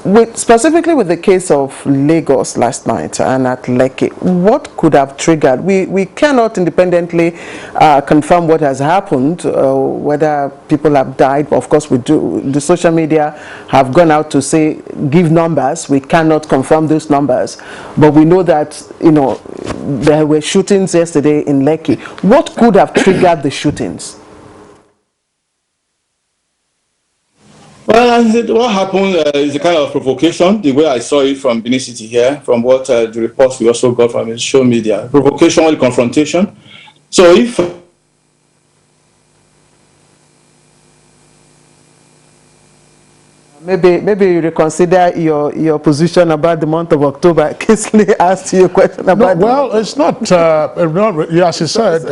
But specifically with the case of Lagos last night and at Lekki, what could have triggered? We cannot independently confirm what has happened, whether people have died. Of course, we do. The social media have gone out to say, give numbers. We cannot confirm those numbers. But we know that, there were shootings yesterday in Lekki. What could have triggered the shootings? Well, what happened is a kind of provocation, the way I saw it from Benin City here, from what the reports we also got from the social media. Provocation, confrontation. So if Maybe you reconsider your position about the month of October. Kisley asked you a question about. No, well, it's not. As he said,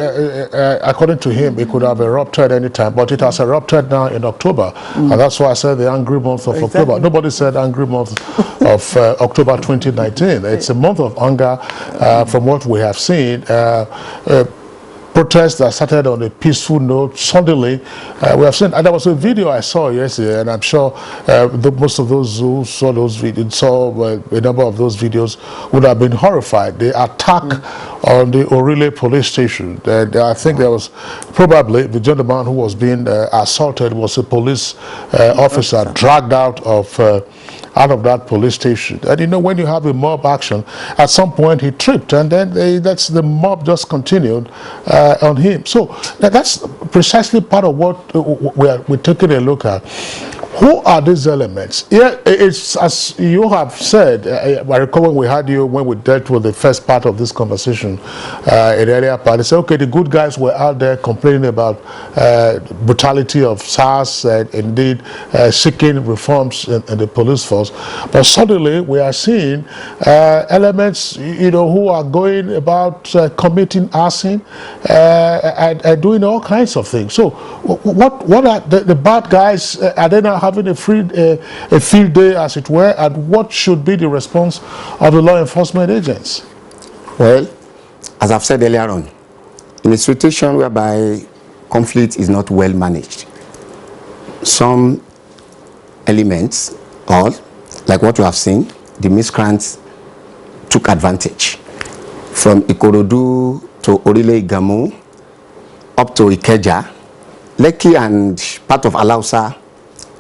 according to him, it could have erupted any time, but it has erupted now in October, and that's why I said the angry month of October. Nobody said angry month of October 2019. It's a month of anger, from what we have seen. Protests that started on a peaceful note, suddenly we have seen, and there was a video I saw yesterday, and I'm sure most of those who saw those videos, a number of those videos would have been horrified. The attack on the Orile police station, I think there was probably the gentleman who was being assaulted was a police officer dragged out of that police station. And when you have a mob action, at some point he tripped, and then the mob just continued on him. So that's precisely part of what we're taking a look at. Who are these elements? Yeah, it's as you have said. I recall when we had you, when we dealt with the first part of this conversation in the earlier part, they said, okay, the good guys were out there complaining about brutality of SARS and indeed seeking reforms in the police force. But suddenly we are seeing elements, who are going about committing arson and doing all kinds of things. So what are the bad guys? Are they now having a field day, as it were, and what should be the response of the law enforcement agents? Well, as I've said earlier on, in a situation whereby conflict is not well managed, some elements, or like what we have seen, the miscreants took advantage. From Ikorodu to Orile Igamu, up to Ikeja, Lekki and part of Alausa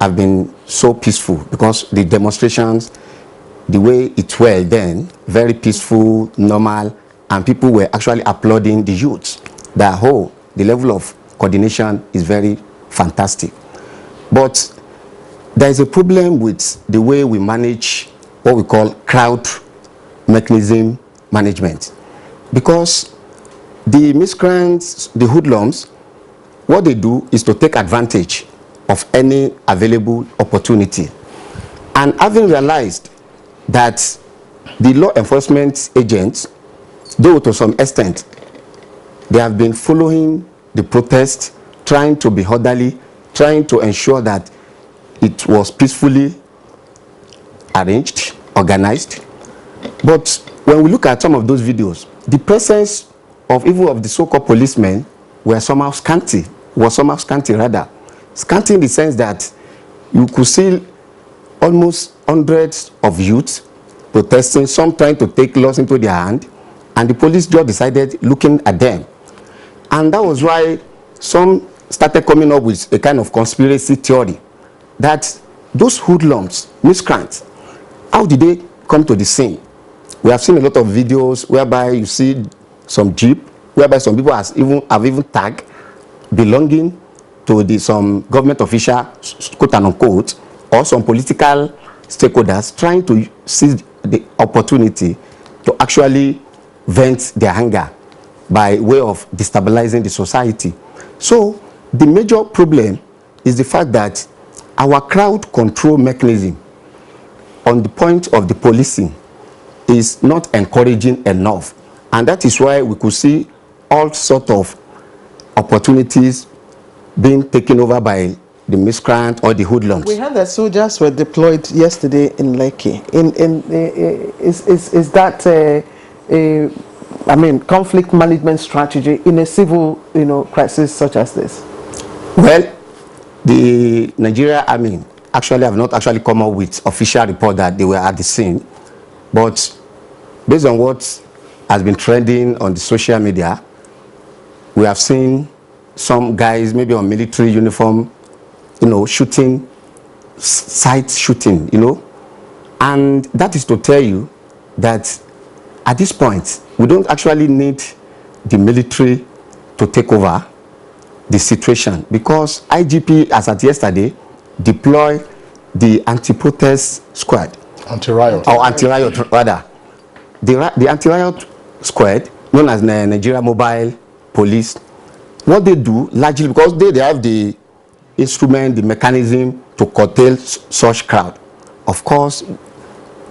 have been so peaceful because the demonstrations, the way it were then, very peaceful, normal, and people were actually applauding the youths. The level of coordination is very fantastic. But there is a problem with the way we manage what we call crowd mechanism management. Because the miscreants, the hoodlums, what they do is to take advantage of any available opportunity. And having realized that the law enforcement agents, though to some extent, they have been following the protest, trying to be orderly, trying to ensure that it was peacefully arranged, organized. But when we look at some of those videos, the presence of even of the so-called policemen was somehow scanty rather. Scanty in the sense that you could see almost hundreds of youths protesting, some trying to take laws into their hand, and the police just decided looking at them. And that was why some started coming up with a kind of conspiracy theory that those hoodlums, miscreants, how did they come to the scene? We have seen a lot of videos whereby you see some jeep, whereby some people have even tagged belonging to some government official, quote unquote, or some political stakeholders trying to seize the opportunity to actually vent their anger by way of destabilizing the society. So the major problem is the fact that our crowd control mechanism on the point of the policing is not encouraging enough, and that is why we could see all sorts of opportunities being taken over by the miscreant or the hoodlums. We heard that soldiers were deployed yesterday in Lekki. Is that I mean, conflict management strategy in a civil, crisis such as this? Well, the Nigeria Army actually have not actually come up with official report that they were at the scene, but based on what has been trending on the social media, we have seen some guys maybe on military uniform, shooting, sight shooting, and that is to tell you that at this point we don't actually need the military to take over the situation, because IGP, as at yesterday, deployed the anti-protest squad, anti-riot, or anti-riot rather, the anti-riot squad known as Nigeria Mobile Police. What they do largely, because they have the instrument, the mechanism to curtail such crowd. Of course,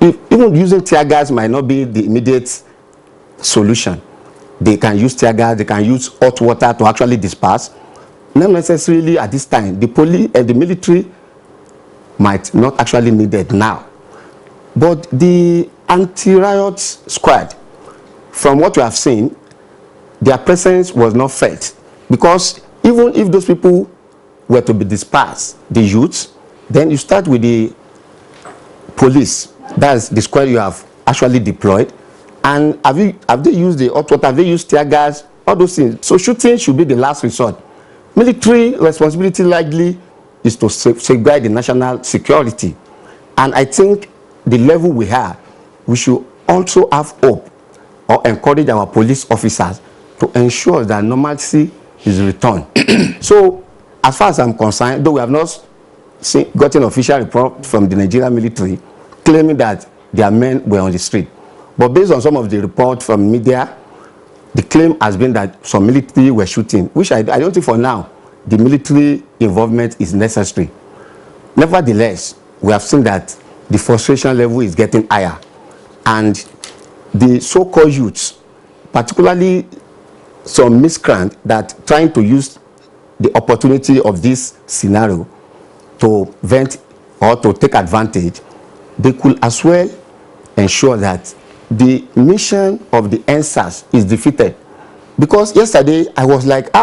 even using tear gas might not be the immediate solution. They can use tear gas, they can use hot water to actually disperse. Not necessarily at this time. The police and the military might not actually need it now. But the anti-riot squad, from what we have seen, their presence was not felt. Because even if those people were to be dispersed, the youths, then you start with the police. That's the squad you have actually deployed. And have they used the hot water? Have they used tear gas? All those things. So shooting should be the last resort. Military responsibility likely is to safeguard the national security. And I think the level we have, we should also have hope or encourage our police officers to ensure that normalcy is returned. So, as far as I'm concerned, though we have not gotten official report from the Nigerian military claiming that their men were on the street. But based on some of the reports from media, the claim has been that some military were shooting, which I don't think for now the military involvement is necessary. Nevertheless, we have seen that the frustration level is getting higher, and the so-called youths, particularly some miscreants that trying to use the opportunity of this scenario to vent or to take advantage, they could as well ensure that the mission of the EndSARS is defeated. Because yesterday I was like,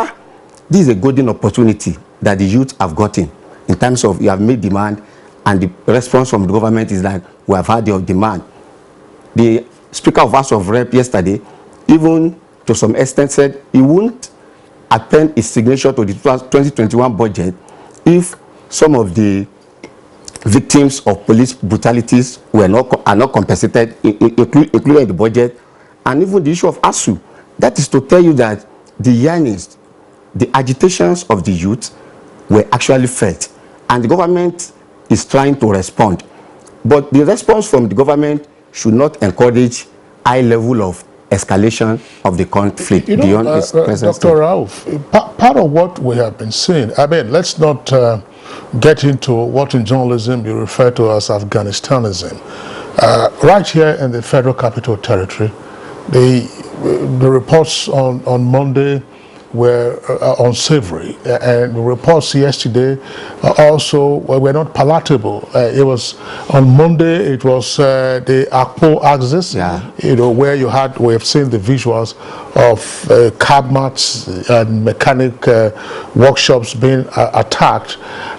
this is a golden opportunity that the youth have gotten in terms of you have made demand, and the response from the government is that we have had your demand. The Speaker of House of Rep yesterday, even to some extent, said he wouldn't append his signature to the 2021 budget if some of the victims of police brutalities are not compensated, including the budget, and even the issue of ASU. That is to tell you that the yearnings, the agitations of the youth were actually felt, and the government is trying to respond. But the response from the government should not encourage high level of escalation of the conflict beyond its present state. Dr. Rauf, part of what we have been seeing, I mean, let's not get into what in journalism you refer to as Afghanistanism. Right here in the Federal Capital Territory, the reports on Monday were unsavory, and reports yesterday also were not palatable. It was on Monday. It was the Akpo axis, you know, where we have seen the visuals of cab mats and mechanic workshops being attacked,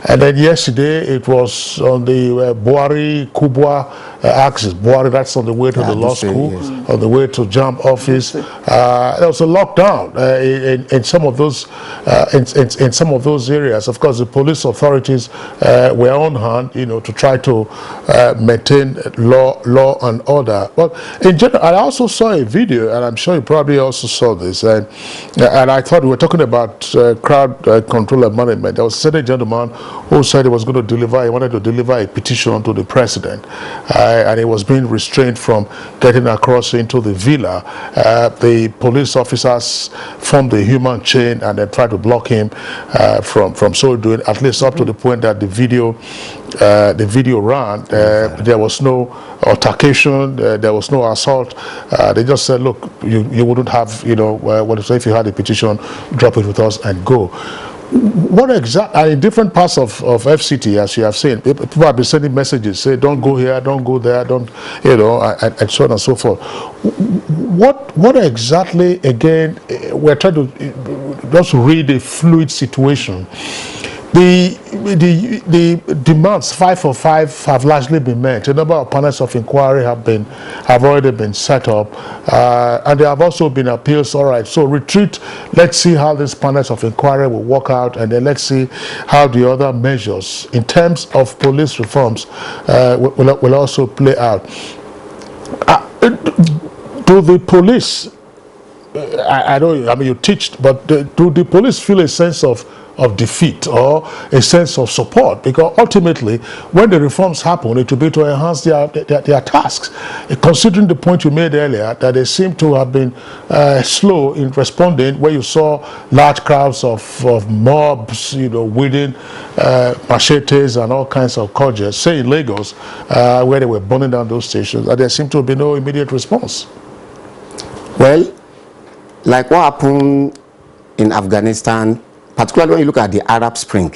and then yesterday it was on the Buhari Kubwa axis. Buhari, that's on the way to the law school, on the way to JAMB office. There was a lockdown in some of those in some of those areas. Of course, the police authorities were on hand, you know, to try to maintain law and order. But in general, I also saw a video, and I'm sure you probably also saw this, and I thought we were talking about crowd control and management. There was a certain gentleman who said he was going to deliver, he wanted to deliver a petition to the president, and he was being restrained from getting across into the villa. The police officers formed a human chain and then tried to block him from so doing, at least up to the point that the video ran. There was no altercation, there was no assault. They just said, look, you wouldn't have, you know, if you had a petition, drop it with us and go. What exactly, in different parts of FCT, as you have seen, people have been sending messages, say, don't go here, don't go there, don't, you know, and so on and so forth. What exactly, again, we're trying to just read the fluid situation. The demands 5 for 5 have largely been met. A number of panels of inquiry have already been set up, and there have also been appeals. All right, so retreat. Let's see how these panels of inquiry will work out, and then let's see how the other measures in terms of police reforms will also play out. Do the police? I know. I mean, you teach, but do the police feel a sense of defeat or a sense of support? Because ultimately, when the reforms happen, it will be to enhance their tasks. Considering the point you made earlier, that they seem to have been slow in responding, where you saw large crowds of mobs, you know, wielding machetes and all kinds of cudgels, say in Lagos, where they were burning down those stations, and there seemed to be no immediate response. Well, like what happened in Afghanistan, particularly when you look at the Arab Spring,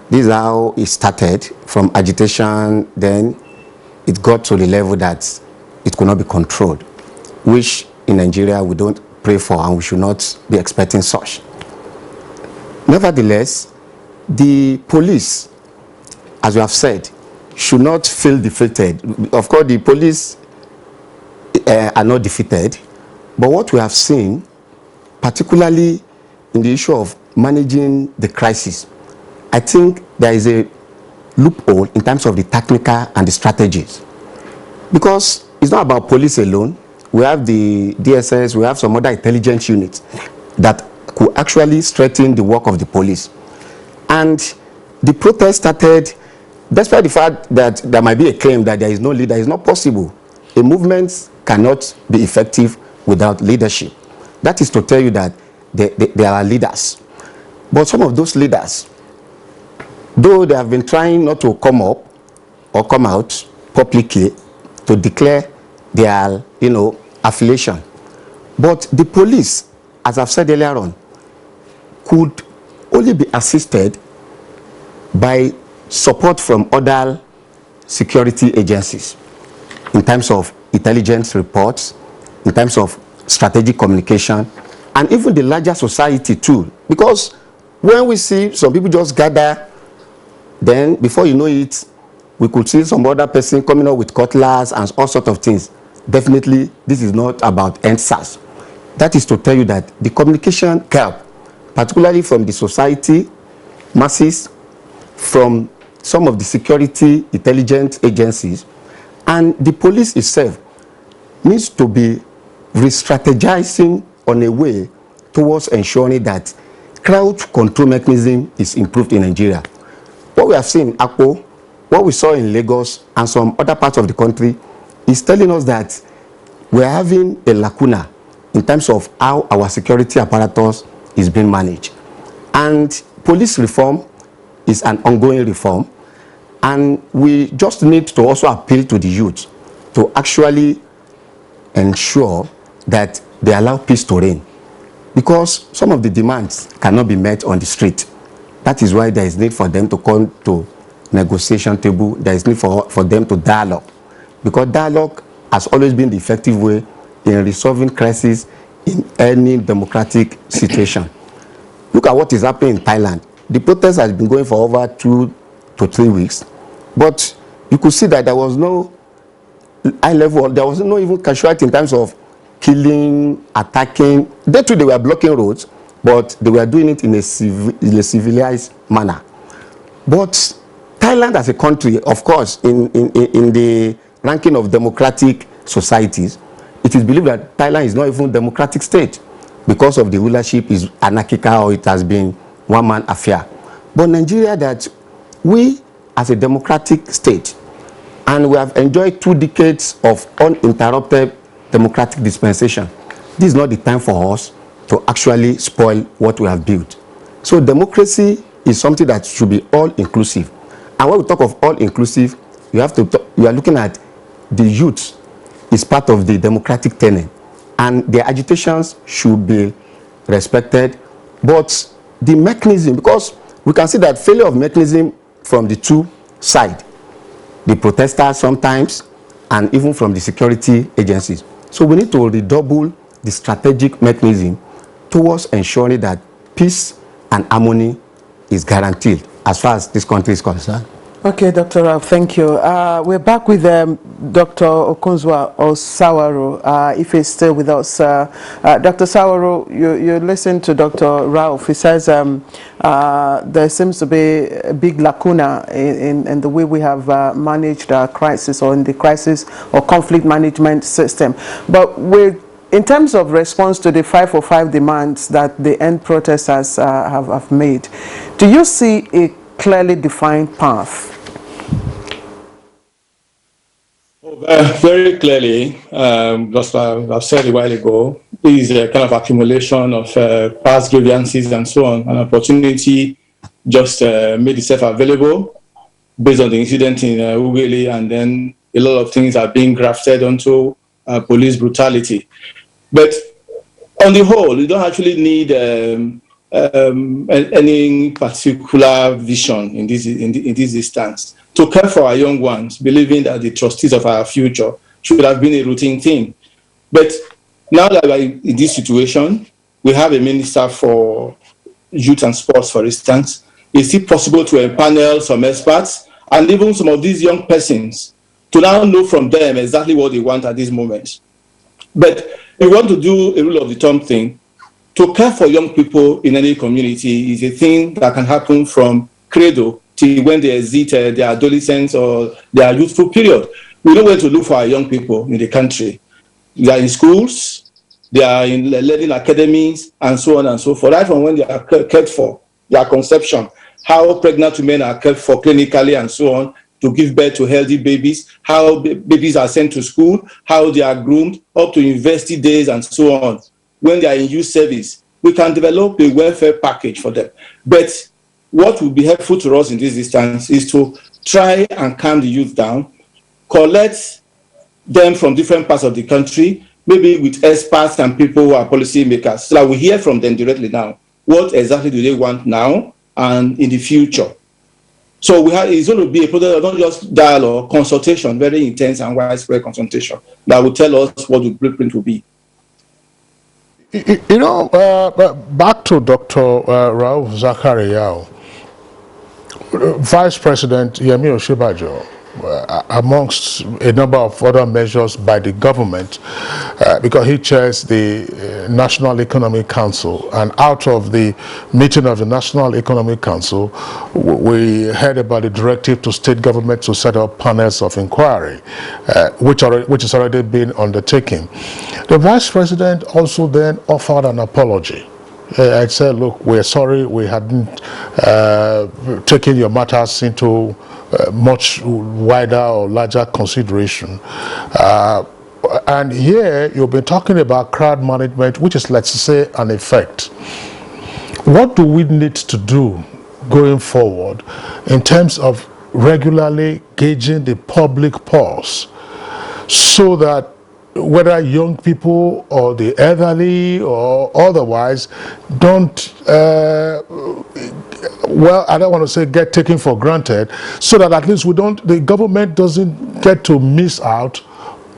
this is how it started, from agitation, then it got to the level that it could not be controlled, which in Nigeria we don't pray for, and we should not be expecting such. Nevertheless, the police, as you have said, should not feel defeated. Of course, the police are not defeated, but what we have seen, particularly in the issue of managing the crisis, I think there is a loophole in terms of the technical and the strategies. Because it's not about police alone. We have the DSS, we have some other intelligence units that could actually strengthen the work of the police. And the protest started, despite the fact that there might be a claim that there is no leader. It's not possible. A movement cannot be effective without leadership. That is to tell you that there are leaders. But some of those leaders, though they have been trying not to come up or come out publicly to declare their, you know, affiliation, but the police, as I've said earlier on, could only be assisted by support from other security agencies in terms of intelligence reports, in terms of strategic communication, and even the larger society too. Because when we see some people just gather, then before you know it, we could see some other person coming up with cutlass and all sorts of things. Definitely, this is not about EndSARS. That is to tell you that the communication gap, particularly from the society, masses, from some of the security intelligence agencies, and the police itself, needs to be re-strategizing on a way towards ensuring that crowd control mechanism is improved in Nigeria. What we have seen in Akpo, what we saw in Lagos and some other parts of the country is telling us that we are having a lacuna in terms of how our security apparatus is being managed. And police reform is an ongoing reform, and we just need to also appeal to the youth to actually ensure that they allow peace to reign. because some of the demands cannot be met on the street. That is why there is need for them to come to negotiation table. There is need for them to dialogue, because dialogue has always been the effective way in resolving crises in any democratic situation. Look at what is happening in Thailand. The protest has been going for over 2 to 3 weeks, but you could see that there was no high level, there was no even casualty in terms of killing, attacking. They too, they were blocking roads, but they were doing it in a civilized manner. But Thailand as a country, of course, in the ranking of democratic societies, it is believed that Thailand is not even a democratic state because of the rulership is anarchical, or it has been one-man affair. But Nigeria, that we as a democratic state, and we have enjoyed 2 decades of uninterrupted democratic dispensation, this is not the time for us to actually spoil what we have built. So democracy is something that should be all-inclusive. And when we talk of all-inclusive, you are looking at the youth is part of the democratic tenant, and their agitations should be respected. But the mechanism, because we can see that failure of mechanism from the 2 sides, the protesters sometimes, and even from the security agencies. So we need to redouble the strategic mechanism towards ensuring that peace and harmony is guaranteed as far as this country is concerned. Okay, Dr. Ralph, thank you. We're back with Dr. Okonzwa Osawaro, if he's still with us. Dr. Sawaro, you listen to Dr. Ralph. He says there seems to be a big lacuna in the way we have managed our crisis, or in the crisis or conflict management system. But in terms of response to the 545 demands that the end protesters have made, do you see a clearly defined path? Very clearly, just I've said a while ago, is a kind of accumulation of past grievances and so on. An opportunity just made itself available based on the incident in Ughelli, and then a lot of things are being grafted onto police brutality. But on the whole, you don't actually need any particular vision in this instance. To care for our young ones, believing that the trustees of our future should have been a routine thing. But now that we're in this situation, we have a minister for youth and sports, for instance. Is it possible to empanel some experts and even some of these young persons to now know from them exactly what they want at this moment? But we want to do a rule of the thumb thing. To care for young people in any community is a thing that can happen from cradle till when they exit their adolescence or their youthful period. We know where to look for our young people in the country. They are in schools, they are in learning academies, and so on and so forth. Right from when they are cared for, their conception, how pregnant women are cared for clinically and so on, to give birth to healthy babies, how babies are sent to school, how they are groomed, up to university days and so on. When they are in youth service, we can develop a welfare package for them. But what would be helpful to us in this instance is to try and calm the youth down, collect them from different parts of the country, maybe with experts and people who are policy makers, so that we hear from them directly now. What exactly do they want now and in the future? So it's going to be a process of not just dialogue, consultation, very intense and widespread consultation that will tell us what the blueprint will be. You know, back to Dr. Rauf Zachariah, Vice President Yemi Osinbajo, amongst a number of other measures by the government, because he chairs the National Economic Council, and out of the meeting of the National Economic Council, we heard about the directive to state government to set up panels of inquiry, which has already been undertaken. The Vice President also then offered an apology. I said, look, we're sorry we hadn't taken your matters into much wider or larger consideration. And here you've been talking about crowd management, which is, let's say, an effect. What do we need to do going forward in terms of regularly gauging the public pulse so that whether young people or the elderly or otherwise don't, well, I don't want to say get taken for granted, so that at least the government doesn't get to miss out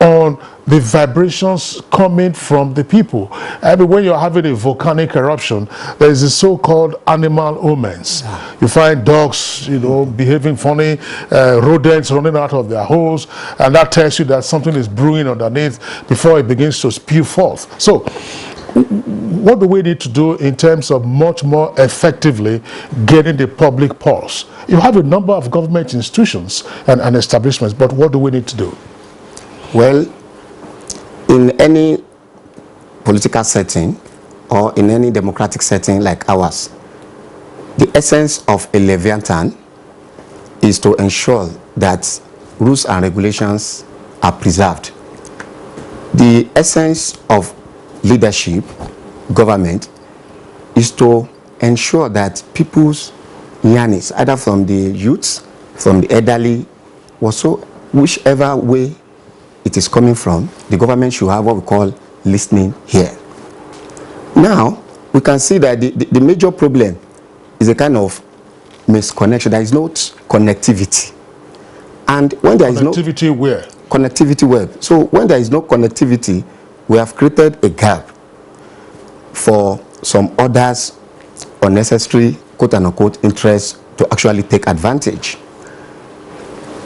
on the vibrations coming from the people. I mean, when you're having a volcanic eruption, there is a so-called animal omens. You find dogs, behaving funny, rodents running out of their holes, and that tells you that something is brewing underneath before it begins to spew forth. So, what do we need to do in terms of much more effectively getting the public pulse? You have a number of government institutions and establishments, but what do we need to do? Well, in any political setting or in any democratic setting like ours, the essence of a Leviathan is to ensure that rules and regulations are preserved. The essence of leadership, government, is to ensure that people's yearnings, either from the youths, from the elderly, whichever way it is coming from, the government should have what we call listening here. Now, we can see that the major problem is a kind of misconnection. There is no connectivity. And when there is no connectivity where? Connectivity where? So when there is no connectivity, we have created a gap for some others unnecessary, quote unquote, interests to actually take advantage.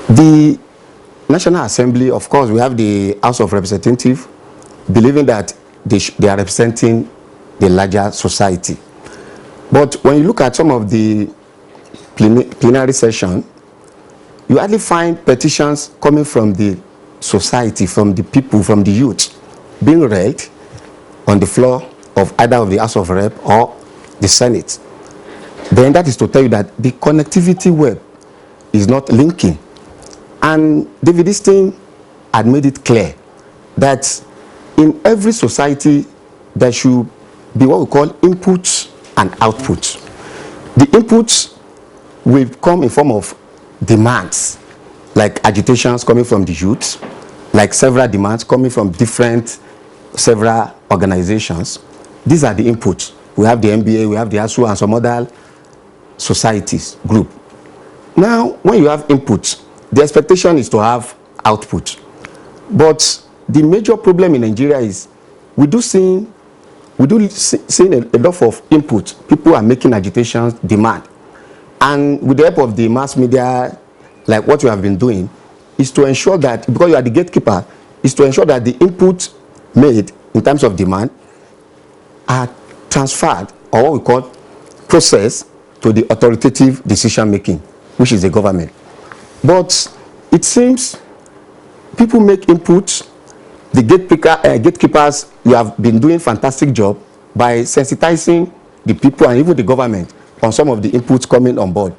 The National Assembly, of course, we have the House of Representatives, believing that they are representing the larger society. But when you look at some of the plenary session, you hardly find petitions coming from the society, from the people, from the youth, being read on the floor of either of the House of Rep or the Senate. Then that is to tell you that the connectivity web is not linking. And David Easton had made it clear that in every society there should be what we call inputs and outputs. The inputs will come in form of demands, like agitations coming from the youth, like several demands coming from several organizations. These are the inputs. We have the NBA, we have the ASU, and some other societies group. Now, when you have inputs, the expectation is to have output. But the major problem in Nigeria is we do see a lot of input. People are making agitations, demand. And with the help of the mass media, like what we have been doing, is to ensure that, because you are the gatekeeper, is to ensure that the input made in terms of demand are transferred, or what we call processed, to the authoritative decision making, which is the government. But it seems people make inputs. The gatekeepers, you have been doing a fantastic job by sensitizing the people and even the government on some of the inputs coming on board.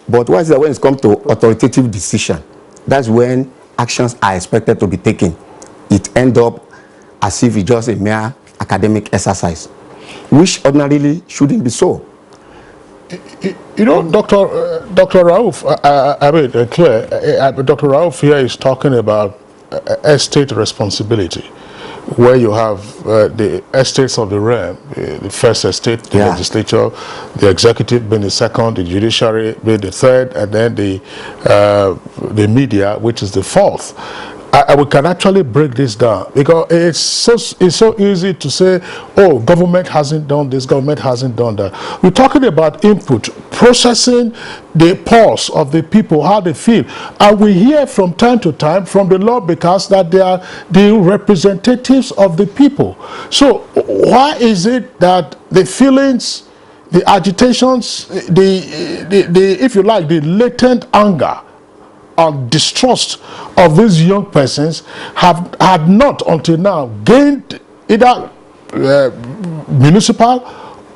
But what is that when it comes to authoritative decision? That's when actions are expected to be taken. It ends up as if it's just a mere academic exercise, which ordinarily shouldn't be so. You know, Dr. Rauf, Dr. Rauf here is talking about estate responsibility, where you have the estates of the realm, the first estate, the legislature, the executive being the second, the judiciary being the third, and then the media, which is the fourth. We can actually break this down, because it's so easy to say, oh, government hasn't done this, government hasn't done that. We're talking about input, processing the pulse of the people, how they feel. And we hear from time to time from the lawmakers that they are the representatives of the people. So why is it that the feelings, the agitations, if you like, the latent anger and distrust of these young persons had not until now gained either municipal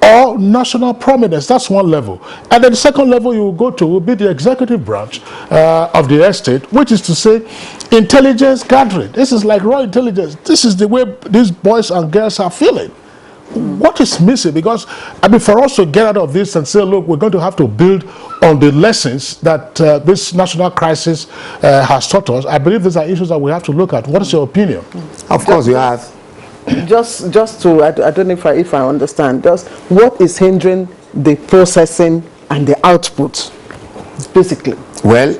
or national prominence? That's one level. And then the second level you will go to will be the executive branch of the estate, which is to say intelligence gathering. This is like raw intelligence. This is the way these boys and girls are feeling. What is missing? Because, I mean, for us to get out of this and say, look, we're going to have to build on the lessons that this national crisis has taught us, I believe these are issues that we have to look at. What is your opinion? Of course, you have. Just to, I don't know if I understand, just what is hindering the processing and the output, basically? Well,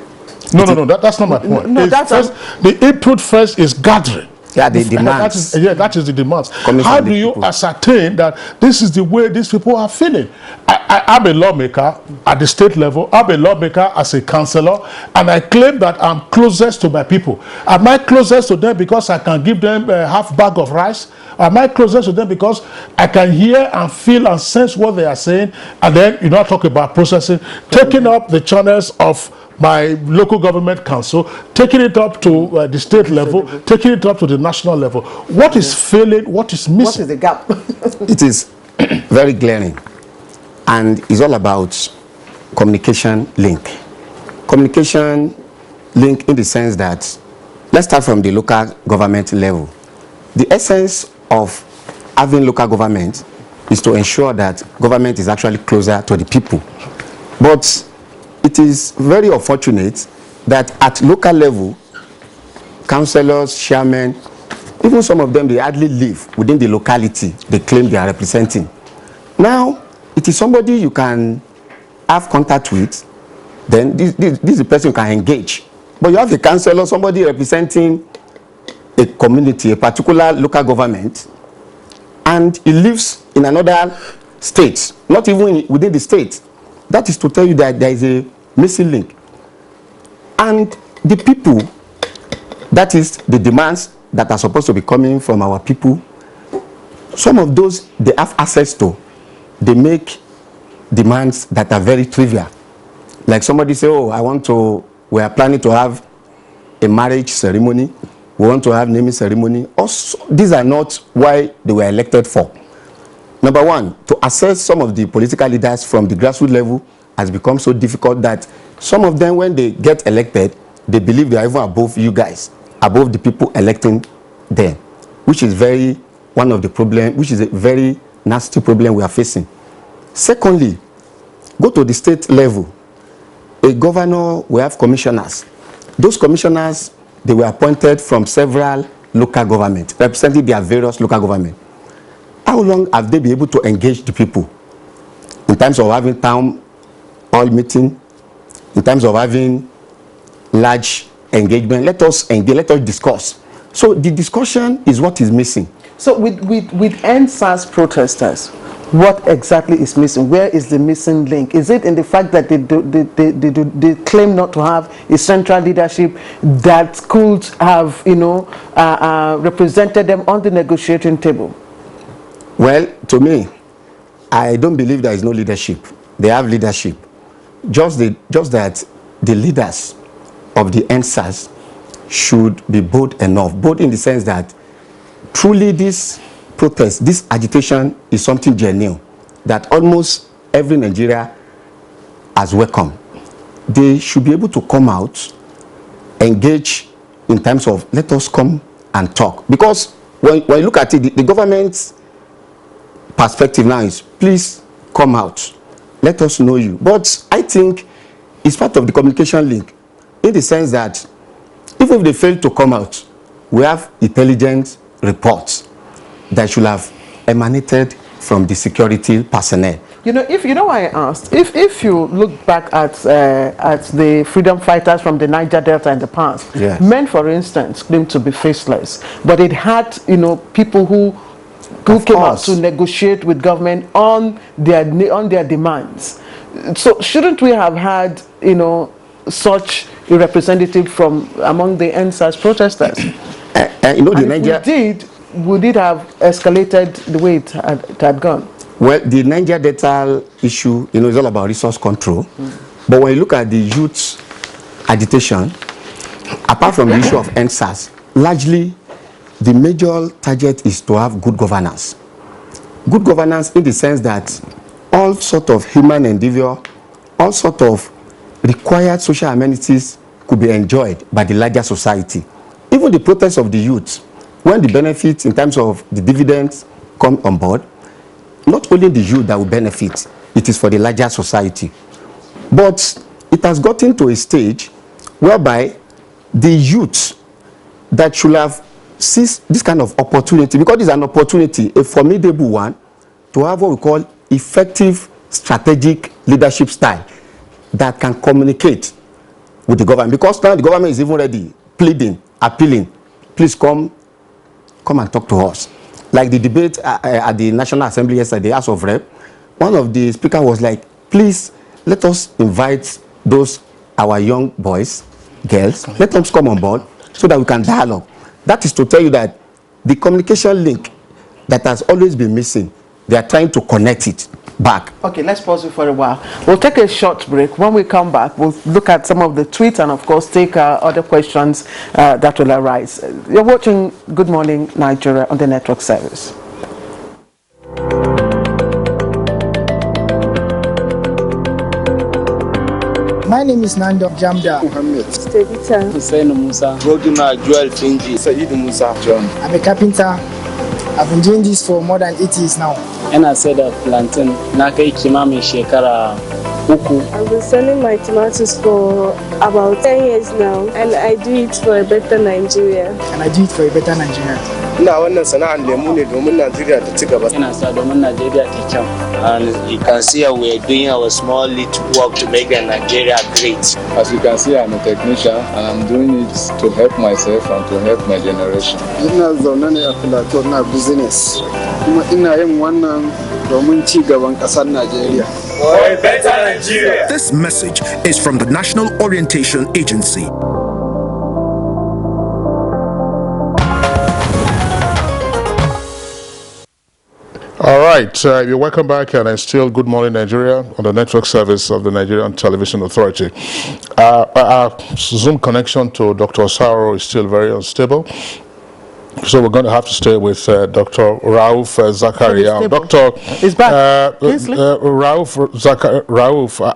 no, that's not my point. No, the input first is gathering. Yeah, the demands. That is the demands. How do you ascertain that this is the way these people are feeling? I'm a lawmaker at the state level. I'm a lawmaker as a councillor, and I claim that I'm closest to my people. Am I closest to them because I can give them a half bag of rice? Am I closest to them because I can hear and feel and sense what they are saying? And then, I talk about processing, taking up the channels of my local government council, taking it up to the state level, taking it up to the national level. What is failing? What is missing? What is the gap? It is very glaring, and it's all about communication link. Communication link in the sense that, let's start from the local government level. The essence of having local government is to ensure that government is actually closer to the people. But it is very unfortunate that at local level, councillors, chairmen, even some of them, they hardly live within the locality they claim they are representing. Now, it is somebody you can have contact with, then this is the person you can engage. But you have a councillor, somebody representing a community, a particular local government, and he lives in another state, not even within the state. That is to tell you that there is a missing link. And the people, that is the demands that are supposed to be coming from our people, some of those they have access to, they make demands that are very trivial. Like somebody say, oh, we are planning to have a marriage ceremony, we want to have naming ceremony. Also, these are not why they were elected for. Number one, to assess some of the political leaders from the grassroots level has become so difficult that some of them, when they get elected, they believe they are even above you guys, above the people electing them, which is one of the problems, which is a very nasty problem we are facing. Secondly, go to the state level. A governor will have commissioners. Those commissioners, they were appointed from several local governments, representing their various local governments. How long have they been able to engage the people in terms of having town hall meeting, in terms of having large engagement? Let us engage, let us discuss. So the discussion is what is missing. So with EndSARS protesters, what exactly is missing? Where is the missing link? Is it in the fact that they claim not to have a central leadership that could have, represented them on the negotiating table? Well, to me, I don't believe there is no leadership. They have leadership. Just that the leaders of the EndSARS should be bold enough, bold in the sense that truly this protest, this agitation is something genuine that almost every Nigeria has welcomed. They should be able to come out, engage in terms of let us come and talk. Because when you look at it, the government's perspective now is please come out, let us know you. But I think it's part of the communication link in the sense that even if they fail to come out, we have intelligence reports that should have emanated from the security personnel. Why I asked, if you look back at the freedom fighters from the Niger Delta in the past, yes. Men, for instance, claimed to be faceless, but it had people who came out to negotiate with government on their demands. So shouldn't we have had such a representative from among the EndSARS protesters? Would it have escalated the way it had gone? Well, the Niger Delta issue, is all about resource control. But when you look at the youth agitation, apart from the issue of EndSARS, largely the major target is to have good governance. Good governance in the sense that all sort of human endeavor, all sort of required social amenities could be enjoyed by the larger society. Even the protests of the youth, when the benefits in terms of the dividends come on board, not only the youth that will benefit, it is for the larger society. But it has gotten to a stage whereby the youth that should have seized this kind of opportunity, because it's an opportunity, a formidable one, to have what we call effective strategic leadership style that can communicate with the government. Because now the government is even ready, pleading, appealing, please come and talk to us. Like the debate at the National Assembly yesterday, House of Rep, one of the speakers was like, please let us invite those, our young boys, girls, let them come on board so that we can dialogue. That is to tell you that the communication link that has always been missing, they are trying to connect it back. Okay, let's pause it for a while. We'll take a short break. When we come back, we'll look at some of the tweets and, of course, take other questions that will arise. You're watching Good Morning Nigeria on the network service. My name is Nando Jamda Muhammad. Stevita Hussein Musa. Roduna Joel Finji. Said Musa John. I'm a carpenter. I've been doing this for more than 8 years now. And I said that plantain. Nakai Kimami Shekara Uku. I've been selling my tomatoes for about 10 years now, and I do it for a better Nigeria. And I do it for a better Nigeria. And you can see how we're doing our small little work to make Nigeria great. As you can see, I'm a technician and I'm doing it to help myself and to help my generation. Business. For a better Nigeria. This message is from the National Orientation Agency. All right, you're welcome back, and it's still Good Morning Nigeria on the network service of the Nigerian Television Authority. Our Zoom connection to Dr. Osaro is still very unstable, so we're going to have to stay with Dr. Rauf Zakaria. Dr. Is back. Rauf,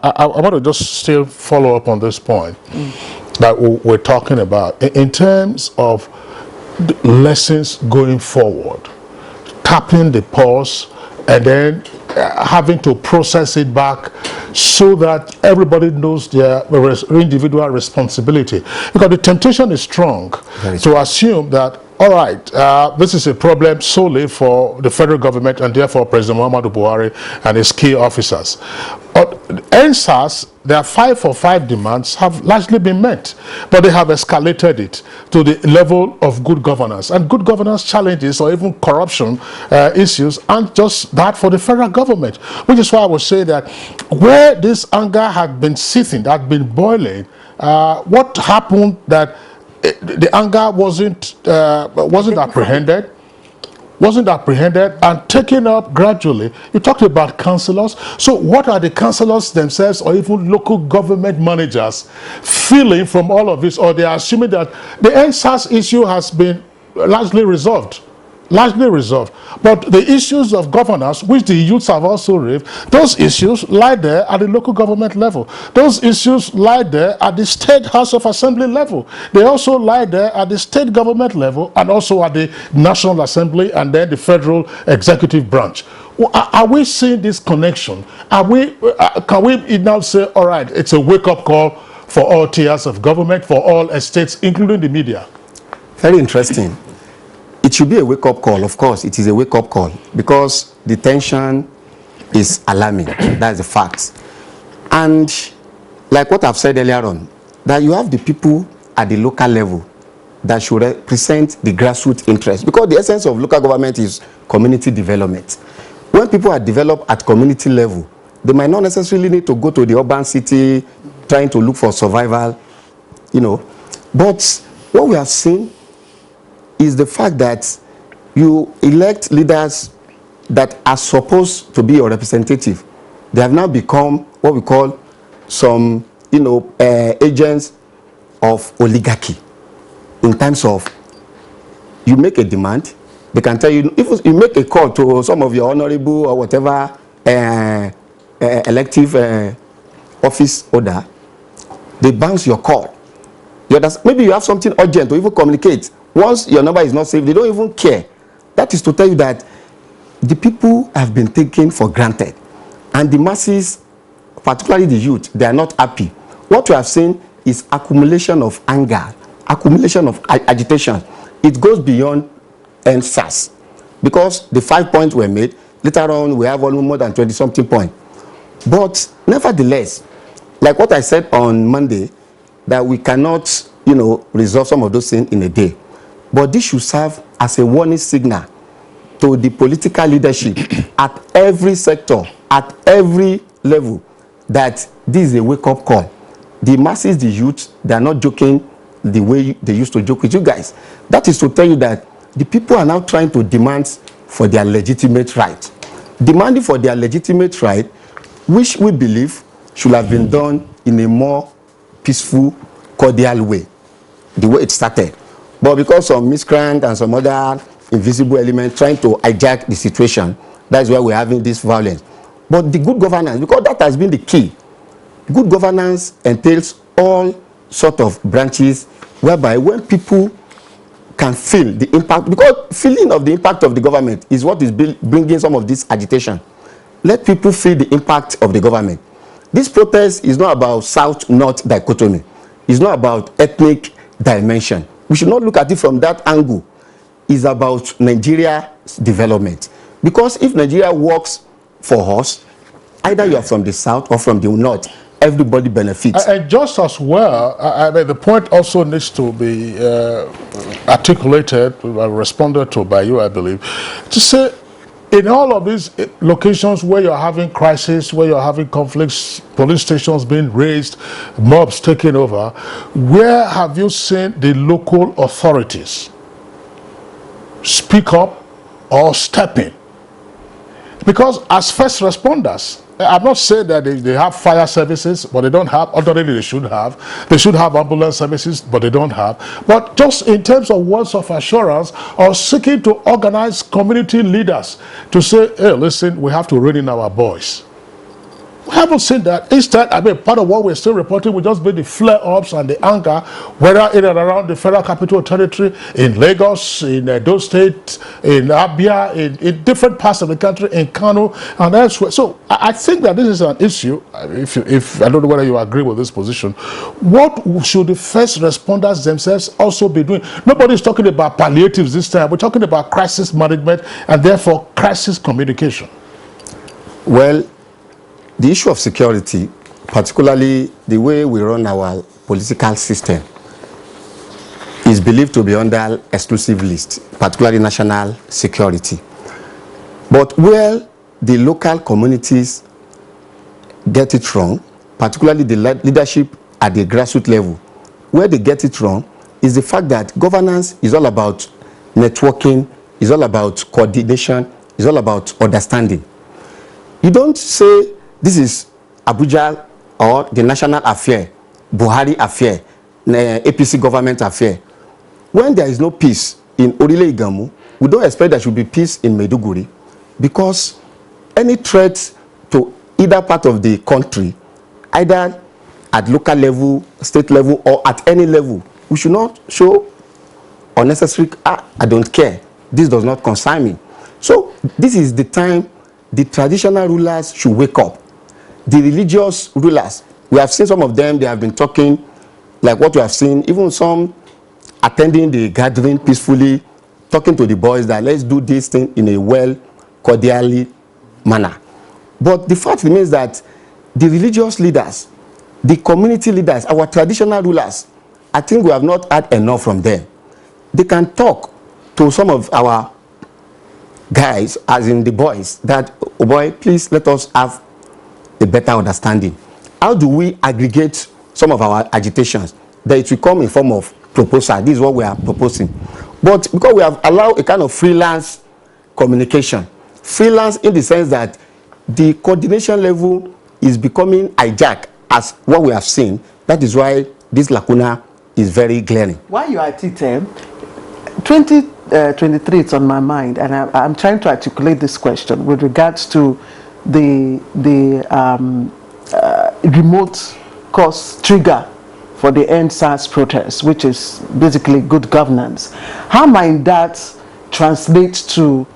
I want to just still follow up on this point that we're talking about in terms of lessons going forward. Tapping the pause and then having to process it back so that everybody knows their individual responsibility. Because the temptation is strong to assume that, all right, this is a problem solely for the federal government and therefore President Muhammadu Buhari and his key officers. EndSARS, their 5 for 5 demands have largely been met, but they have escalated it to the level of good governance. And good governance challenges or even corruption issues aren't just that for the federal government, which is why I would say that where this anger had been seething, had been boiling, what happened that the anger wasn't apprehended and taken up gradually. You talked about councillors. So what are the councillors themselves or even local government managers feeling from all of this? Or they are assuming that the EndSARS issue has been largely resolved. But the issues of governance, which the youths have also raised, those issues lie there at the local government level. Those issues lie there at the State House of Assembly level. They also lie there at the state government level and also at the National Assembly and then the federal executive branch. Are we seeing this connection? Can we now say, all right, it's a wake-up call for all tiers of government, for all estates, including the media? Very interesting. It should be a wake-up call. Of course, it is a wake-up call because the tension is alarming. That is a fact. And like what I've said earlier on, that you have the people at the local level that should represent the grassroots interest, because the essence of local government is community development. When people are developed at community level, they might not necessarily need to go to the urban city trying to look for survival, But what we have seen is the fact that you elect leaders that are supposed to be your representative. They have now become what we call some, agents of oligarchy. In terms of, you make a demand, they can tell you, if you make a call to some of your honorable or whatever elective office order, they bounce your call. Maybe you have something urgent to even communicate. Once your number is not saved, they don't even care. That is to tell you that the people have been taken for granted, and the masses, particularly the youth, they are not happy. What we have seen is accumulation of anger, accumulation of agitation. It goes beyond EndSARS, because the 5 points were made. Later on, we have almost more than 20-something points. But nevertheless, like what I said on Monday, that we cannot, resolve some of those things in a day. But this should serve as a warning signal to the political leadership at every sector, at every level, that this is a wake-up call. The masses, the youth, they are not joking the way they used to joke with you guys. That is to tell you that the people are now trying to demand for their legitimate right. Demanding for their legitimate right, which we believe should have been done in a more peaceful, cordial way, the way it started. But because of miscreant and some other invisible element trying to hijack the situation, that's why we're having this violence. But the good governance, because that has been the key. Good governance entails all sort of branches whereby when people can feel the impact, because feeling of the impact of the government is what is bringing some of this agitation. Let people feel the impact of the government. This protest is not about South-North dichotomy. It's not about ethnic dimension. We should not look at it from that angle. It's about Nigeria's development. Because if Nigeria works for us, either you are from the South or from the North, everybody benefits. And just as well, I mean, the point also needs to be articulated, responded to by you, I believe, to say, in all of these locations where you're having crisis, where you're having conflicts, police stations being raised, mobs taking over, where have you seen the local authorities speak up or step in? Because as first responders, I'm not saying that they have fire services, but they don't have. Ordinarily, they should have. They should have ambulance services, but they don't have. But just in terms of words of assurance or seeking to organize community leaders to say, hey, listen, we have to rein in our boys. We haven't seen that. Instead, I mean, part of what we're still reporting will just be the flare-ups and the anger, whether in and around the Federal Capital Territory, in Lagos, in Edo State, in Abuja, in different parts of the country, in Kano, and elsewhere. So I think that this is an issue. If I don't know whether you agree with this position, what should the first responders themselves also be doing? Nobody's talking about palliatives this time. We're talking about crisis management and therefore crisis communication. Well, the issue of security, particularly the way we run our political system, is believed to be under exclusive list, particularly national security. But where the local communities get it wrong, particularly the leadership at the grassroots level, where they get it wrong is the fact that governance is all about networking, is all about coordination, is all about understanding. You don't say this is Abuja or the national affair, Buhari affair, APC government affair. When there is no peace in Orile Igamu, we don't expect there should be peace in Maiduguri, because any threat to either part of the country, either at local level, state level, or at any level, we should not show unnecessary, I don't care, this does not concern me. So this is the time the traditional rulers should wake up. The religious rulers, we have seen some of them, they have been talking, like what we have seen, even some attending the gathering peacefully, talking to the boys that let's do this thing in a well, cordially manner. But the fact remains that the religious leaders, the community leaders, our traditional rulers, I think we have not had enough from them. They can talk to some of our guys, as in the boys, that, oh boy, please let us have a better understanding. How do we aggregate some of our agitations that it will come in form of proposal? This is what we are proposing. But because we have allowed a kind of freelance communication, freelance in the sense that the coordination level is becoming hijacked, as what we have seen, that is why this lacuna is very glaring. While you are at it, 2023 it's on my mind, and I'm trying to articulate this question with regards to the remote cause trigger for the EndSARS protest, which is basically good governance. How might that translate to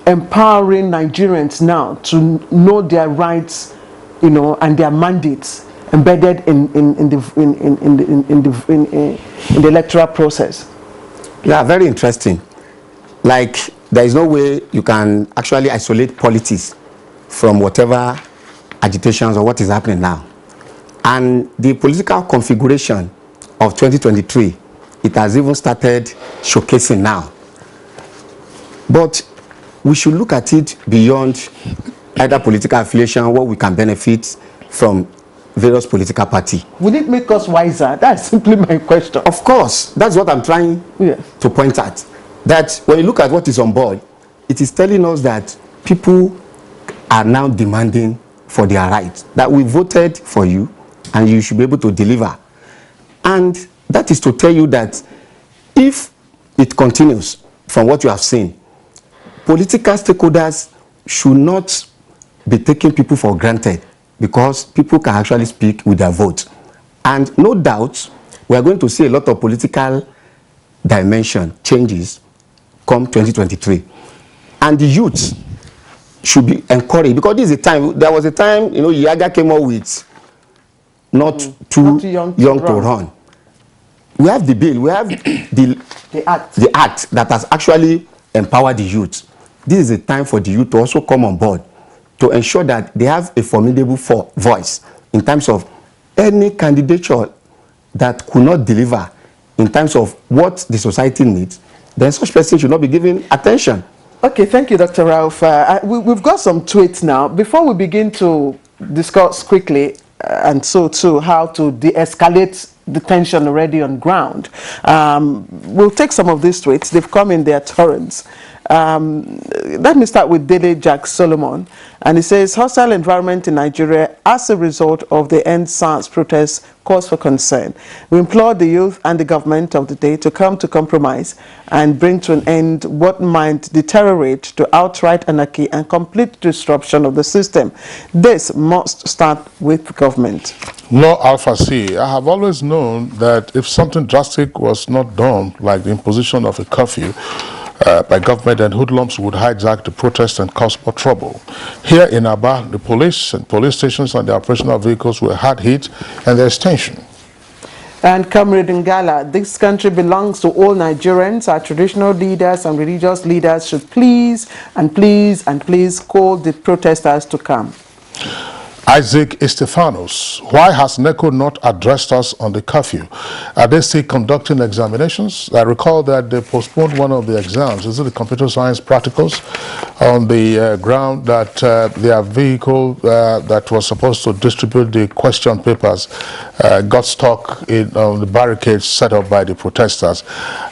empowering Nigerians now to know their rights, you know, and their mandates embedded in the electoral process? Yeah, very interesting. Like, there is no way you can actually isolate politics from whatever agitations or what is happening now. And the political configuration of 2023, it has even started showcasing now. But we should look at it beyond either political affiliation, what we can benefit from various political parties. Will it make us wiser? That's simply my question. Of course, that's what I'm trying to point at. That when you look at what is on board, it is telling us that people are now demanding for their rights, that we voted for you and you should be able to deliver. And that is to tell you that if it continues from what you have seen, political stakeholders should not be taking people for granted, because people can actually speak with their vote. And no doubt, we are going to see a lot of political dimension changes come 2023. And the youth should be encouraged, because this is a time, there was a time, you know, Yaga came up with not too young to run. We have the bill, we have the act that has actually empowered the youth. This is a time for the youth to also come on board, to ensure that they have a formidable voice in terms of any candidature that could not deliver in terms of what the society needs, then such person should not be given attention. Okay, thank you, Dr. Ralph. We've got some tweets now. Before we begin to discuss quickly, and so too, how to de-escalate the tension already on ground, we'll take some of these tweets. They've come in their torrents. Let me start with Dele Jack Solomon, and he says, hostile environment in Nigeria as a result of the EndSARS protests cause for concern. We implore the youth and the government of the day to come to compromise and bring to an end what might deteriorate to outright anarchy and complete disruption of the system. This must start with government. No, Alpha C. I have always known that if something drastic was not done, like the imposition of a curfew by government, and hoodlums would hijack the protest and cause more trouble. Here in Aba, the police and police stations and the operational vehicles were hard hit, and there's tension. And Comrade Ngala, this country belongs to all Nigerians. Our traditional leaders and religious leaders should please and please and please call the protesters to come. Isaac Estefanos, why has NECO not addressed us on the curfew? Are they still conducting examinations? I recall that they postponed one of the exams, is it the computer science practicals, on the ground that their vehicle that was supposed to distribute the question papers got stuck on the barricades set up by the protesters.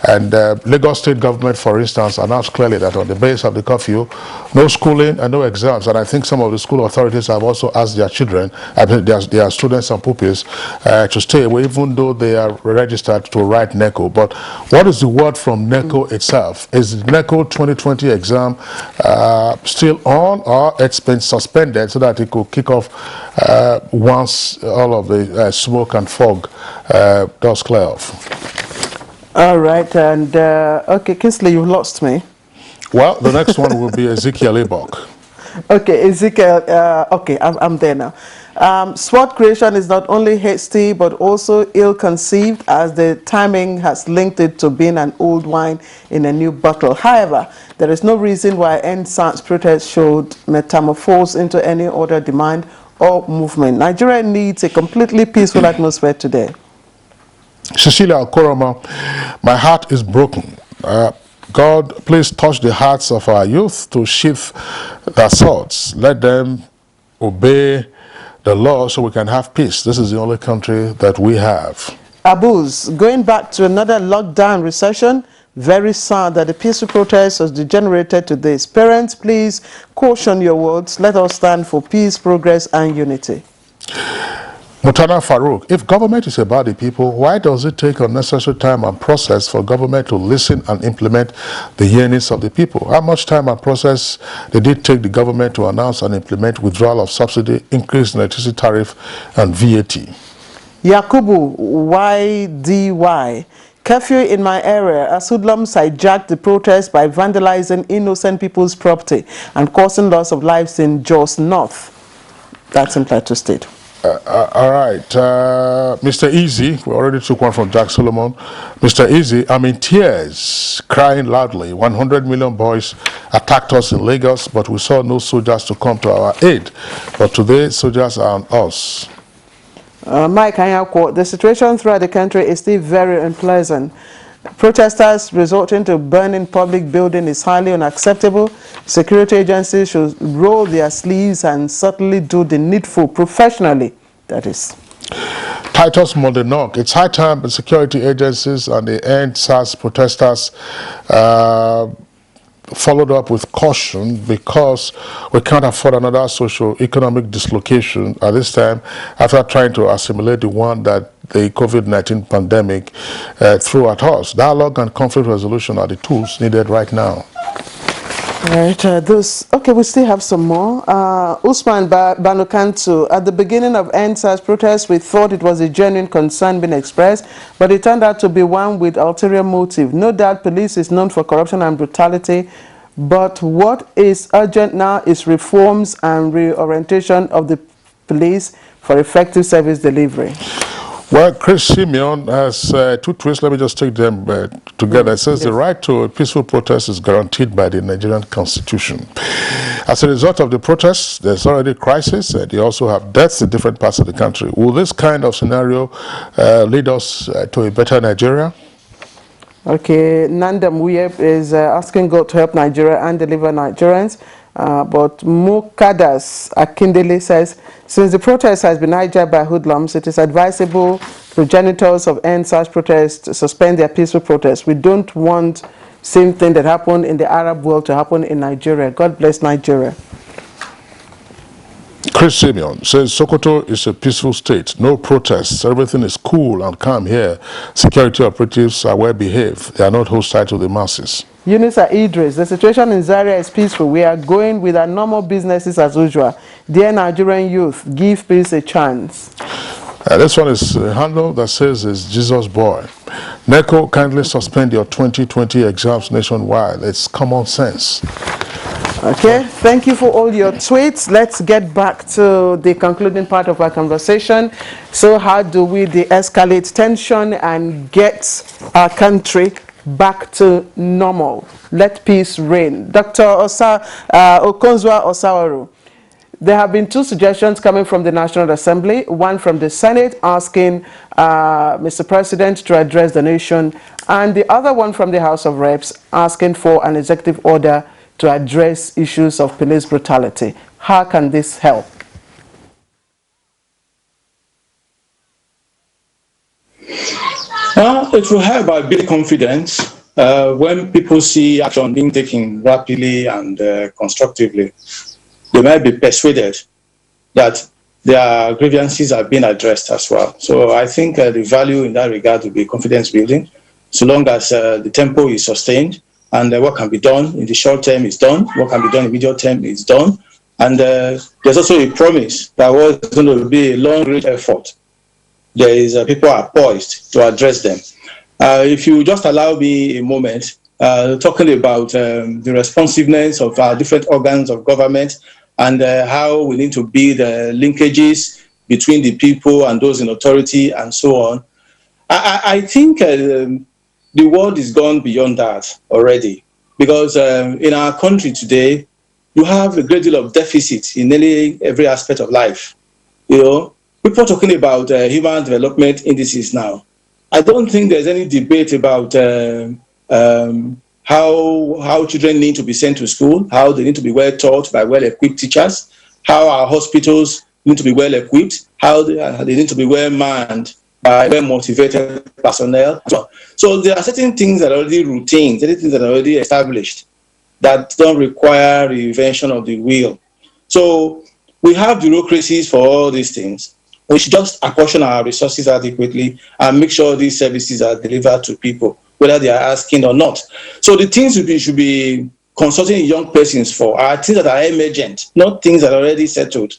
And Lagos State government, for instance, announced clearly that on the basis of the curfew, no schooling and no exams. And I think some of the school authorities have also asked their children, their students and pupils, to stay away, even though they are registered to write NECO. But what is the word from NECO itself? Is the NECO 2020 exam still on, or it's been suspended so that it could kick off once all of the smoke and fog does clear off? All right, and okay, Kinsley, you've lost me. Well, the next one will be Ezekiel Ebok. Okay, Ezekiel, okay, I'm there now. SWOT creation is not only hasty, but also ill-conceived, as the timing has linked it to being an old wine in a new bottle. However, there is no reason why EndSARS protests should metamorphose into any other demand or movement. Nigeria needs a completely peaceful atmosphere today. Cecilia Okoroma, my heart is broken. God, please touch the hearts of our youth to sheath their swords. Let them obey the law so we can have peace. This is the only country that we have. Abuz, going back to another lockdown recession, very sad that the peaceful protest has degenerated to this. Parents, please caution your words. Let us stand for peace, progress, and unity. Mutana Farouk, if government is about the people, why does it take unnecessary time and process for government to listen and implement the yearnings of the people? How much time and process did it take the government to announce and implement withdrawal of subsidy, increase in electricity tariff, and VAT? Yakubu YDY, Curfew in my area as hoodlums hijacked the protest by vandalizing innocent people's property and causing loss of lives in Jos North. That's in Plateau State. All right, Mr. Easy, we already took one from Jack Solomon. Mr. Easy, I'm in tears, crying loudly. 100 million boys attacked us in Lagos, but we saw no soldiers to come to our aid. But today, soldiers are on us. Mike Anyako, the situation throughout the country is still very unpleasant. Protesters resorting to burning public buildings is highly unacceptable. Security agencies should roll their sleeves and certainly do the needful professionally, that is. Titus Mondenok, it's high time the security agencies and the EndSARS protesters followed up with caution, because we can't afford another socio-economic dislocation at this time after trying to assimilate the one that the COVID-19 pandemic threw at us. Dialogue and conflict resolution are the tools needed right now. Right, okay, we still have some more. Usman Banukantu, at the beginning of EndSARS protests, we thought it was a genuine concern being expressed, but it turned out to be one with ulterior motive. No doubt police is known for corruption and brutality, but what is urgent now is reforms and reorientation of the police for effective service delivery. Well, Chris Simeon has two twists. Let me just take them together. It says the right to a peaceful protest is guaranteed by the Nigerian Constitution. As a result of the protests, there's already a crisis, and you also have deaths in different parts of the country. Will this kind of scenario lead us to a better Nigeria? Okay, Nandam Wuyep is asking God to help Nigeria and deliver Nigerians. But Mukadas Akindele says, since the protest has been hijacked by hoodlums, it is advisable progenitors of EndSARS protests to suspend their peaceful protests. We don't want same thing that happened in the Arab world to happen in Nigeria. God bless Nigeria. Chris Simeon says Sokoto is a peaceful state, no protests, everything is cool and calm here. Security operatives are well behaved, they are not hostile to the masses. Yunusa Idris, the situation in Zaria is peaceful. We are going with our normal businesses as usual. Dear Nigerian youth, give peace a chance. This one is a handle that says it's Jesus boy. NECO, kindly suspend your 2020 exams nationwide. It's common sense. Okay, thank you for all your tweets. Let's get back to the concluding part of our conversation. So how do we de-escalate tension and get our country back to normal? Let peace reign. Dr. Okonzwa Osawaru, there have been two suggestions coming from the National Assembly, one from the Senate asking Mr. President to address the nation, and the other one from the House of Reps asking for an executive order to address issues of police brutality. How can this help? It will help by building confidence when people see action being taken rapidly and constructively. They might be persuaded that their grievances are being addressed as well. So I think the value in that regard will be confidence building, so long as the tempo is sustained and what can be done in the short term is done, what can be done in the medium term is done. And there's also a promise that was going to be a long-range effort. There is people are poised to address them. If you just allow me a moment, talking about the responsiveness of our different organs of government and how we need to build linkages between the people and those in authority and so on. I think the world is gone beyond that already, because in our country today, you have a great deal of deficit in nearly every aspect of life. You know, people are talking about human development indices now. I don't think there's any debate about how children need to be sent to school, how they need to be well taught by well-equipped teachers, how our hospitals need to be well-equipped, how they need to be well-manned by well-motivated personnel. So there are certain things that are already routine, certain things that are already established that don't require reinvention of the wheel. So we have bureaucracies for all these things. We should just apportion our resources adequately and make sure these services are delivered to people, whether they are asking or not. So the things we should be consulting young persons for are things that are emergent, not things that are already settled.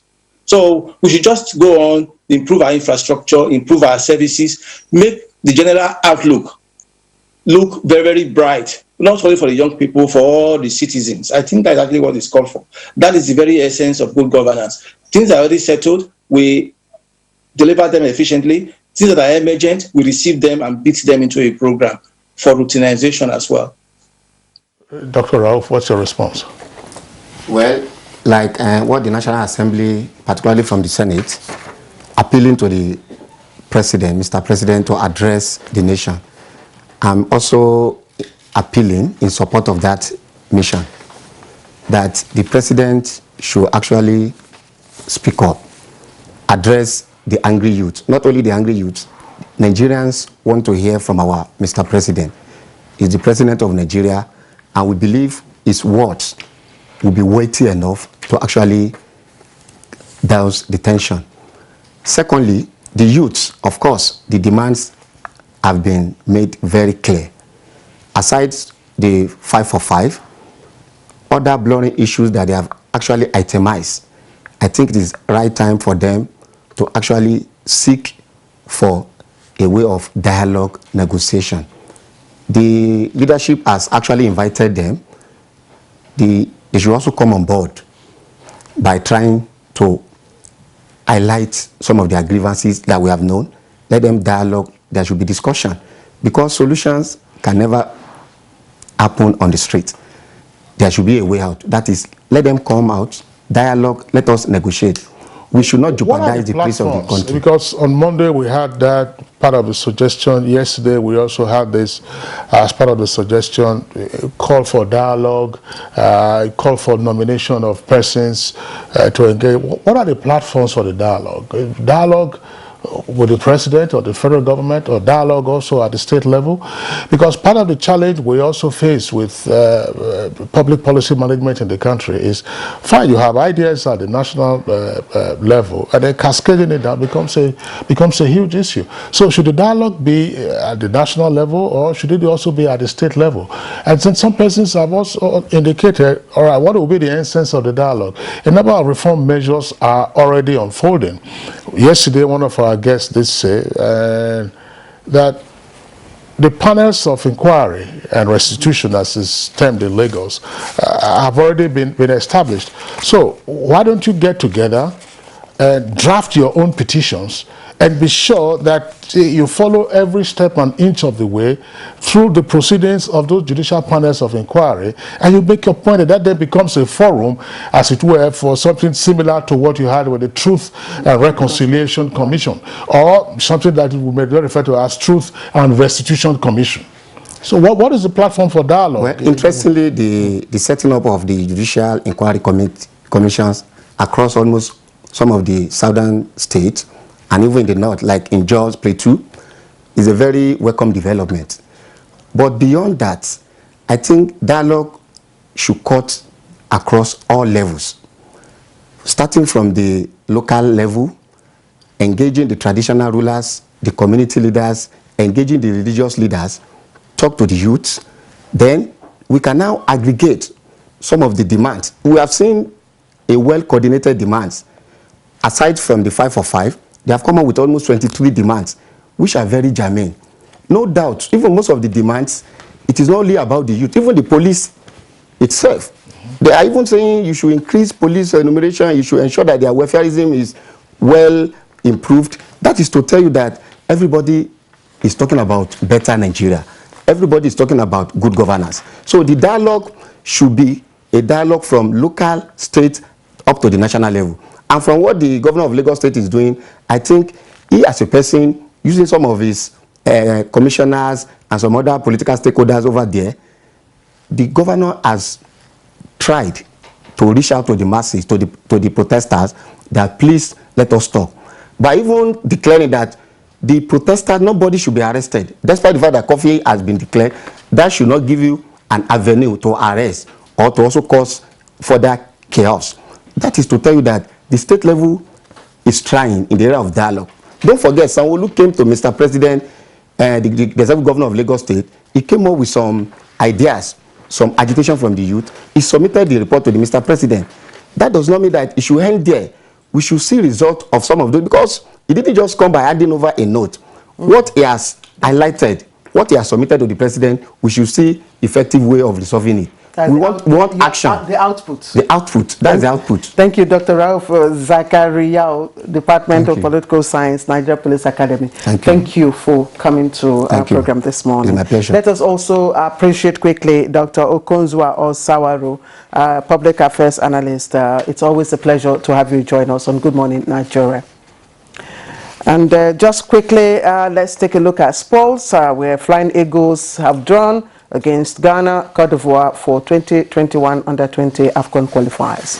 So we should just go on, improve our infrastructure, improve our services, make the general outlook look very, very bright, not only for the young people, for all the citizens. I think that's exactly what it's called for. That is the very essence of good governance. Things are already settled, we deliver them efficiently. Things that are emergent, we receive them and beat them into a program for routinization as well. Dr. Rauf, what's your response? Well, like what the National Assembly, particularly from the Senate, appealing to the President, Mr. President, to address the nation. I'm also appealing in support of that mission, that the President should actually speak up, address the angry youth. Not only the angry youth, Nigerians want to hear from our Mr. President. He's the President of Nigeria, and we believe his words will be weighty enough to actually douse the tension. Secondly, the youths, of course, the demands have been made very clear. Aside the 5 for 5, other blurring issues that they have actually itemized, I think it is right time for them to actually seek for a way of dialogue, negotiation. The leadership has actually invited them. They should also come on board by trying to highlight some of their grievances that we have known. Let them dialogue. There should be discussion, because solutions can never happen on the street. There should be a way out. That is, let them come out, dialogue, let us negotiate. We should not jeopardize the peace of the country. Because on Monday we had that part of the suggestion. Yesterday we also had this as part of the suggestion, call for dialogue, call for nomination of persons to engage. What are the platforms for the dialogue? Dialogue with the president or the federal government, or dialogue also at the state level? Because part of the challenge we also face with public policy management in the country is, fine, you have ideas at the national level, and then cascading it down becomes a huge issue. So should the dialogue be at the national level, or should it also be at the state level? And then some persons have also indicated, all right, what will be the essence of the dialogue? A number of reform measures are already unfolding. Yesterday, one of our guests did say that the panels of inquiry and restitution, as is termed in Lagos, have already been established. So why don't you get together and draft your own petitions and be sure that you follow every step and inch of the way through the proceedings of those judicial panels of inquiry, and you make your point that then becomes a forum, as it were, for something similar to what you had with the Truth and Reconciliation Commission, or something that we may refer to as Truth and Restitution Commission. So what is the platform for dialogue? Well, interestingly, the setting up of the judicial inquiry commissions across almost some of the southern states, and even in the north, like in Jos Plateau, is a very welcome development. But beyond that, I think dialogue should cut across all levels, starting from the local level, engaging the traditional rulers, the community leaders, engaging the religious leaders, talk to the youth. Then we can now aggregate some of the demands. We have seen a well-coordinated demands. Aside from the 5 for 5, they have come up with almost 23 demands, which are very germane. No doubt, even most of the demands, it is not only about the youth, even the police itself. They are even saying you should increase police enumeration, you should ensure that their welfareism is well improved. That is to tell you that everybody is talking about better Nigeria. Everybody is talking about good governance. So the dialogue should be a dialogue from local, state, up to the national level. And from what the governor of Lagos State is doing, I think he as a person, using some of his commissioners and some other political stakeholders over there, the governor has tried to reach out to the masses, to the protesters, that please let us talk. By even declaring that the protesters, nobody should be arrested, despite the fact that curfew has been declared, that should not give you an avenue to arrest or to also cause further chaos. That is to tell you that the state level is trying in the area of dialogue. Don't forget, Sanwo-Olu came to Mr. President, the executive governor of Lagos State. He came up with some ideas, some agitation from the youth. He submitted the report to the Mr. President. That does not mean that it should end there. We should see result of some of those, because he didn't just come by adding over a note. What he has highlighted what he has submitted to the president, we should see effective way of resolving it. We want action. The output. The output. That's the output. Thank you, Dr. Rauf Zachariah, Department of Political Science, Nigeria Police Academy. Thank you for coming to our program this morning. It's my pleasure. Let us also appreciate quickly Dr. Okonzua Osawaru, Public Affairs Analyst. It's always a pleasure to have you join us on Good Morning Nigeria. And just quickly, let's take a look at sports, where Flying Eagles have drawn against Ghana, Cote d'Ivoire for 2021 Under-20 AFCON qualifiers.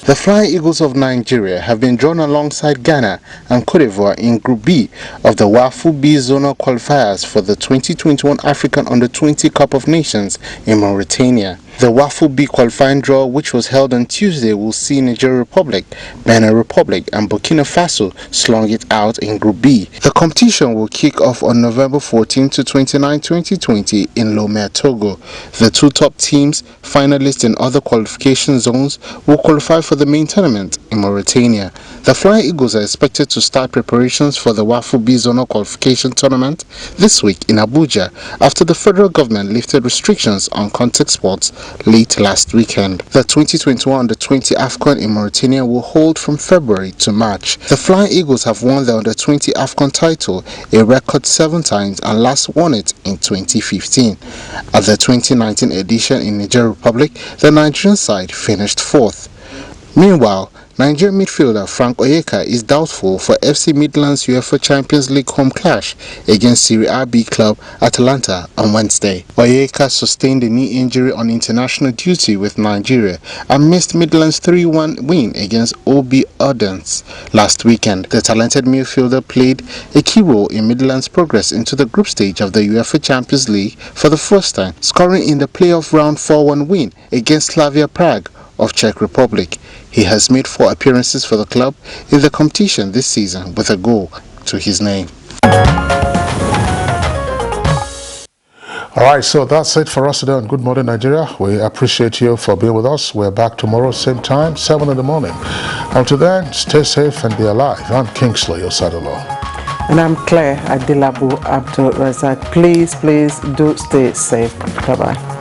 The Flying Eagles of Nigeria have been drawn alongside Ghana and Cote d'Ivoire in Group B of the WAFU B zonal qualifiers for the 2021 African Under-20 Cup of Nations in Mauritania. The WAFU B qualifying draw, which was held on Tuesday, will see Nigeria Republic, Benin Republic and Burkina Faso slung it out in Group B. The competition will kick off on November 14 to 29, 2020 in Lomé, Togo. The two top teams, finalists in other qualification zones, will qualify for the main tournament in Mauritania. The Flying Eagles are expected to start preparations for the WAFU B zonal qualification tournament this week in Abuja after the federal government lifted restrictions on contact sports late last weekend. The 2021 Under-20 AFCON in Mauritania will hold from February to March. The Flying Eagles have won the Under-20 AFCON title a record 7 times and last won it in 2015. At the 2019 edition in Nigeria Republic, the Nigerian side finished 4th. Meanwhile, Nigerian midfielder Frank Oyeka is doubtful for FC Midland's UEFA Champions League home clash against Serie A B club Atalanta on Wednesday. Oyeka sustained a knee injury on international duty with Nigeria and missed Midland's 3-1 win against OB Odense last weekend. The talented midfielder played a key role in Midland's progress into the group stage of the UEFA Champions League for the first time, scoring in the playoff round 4-1 win against Slavia Prague of Czech Republic. He has made 4 appearances for the club in the competition this season with a goal to his name. All right, so that's it for us today on Good Morning Nigeria. We appreciate you for being with us. We're back tomorrow, same time, 7 in the morning. Until then, stay safe and be alive. I'm Kingsley Osadolo. And I'm Claire Adilabu Abdul Razak. Please do stay safe. Bye-bye.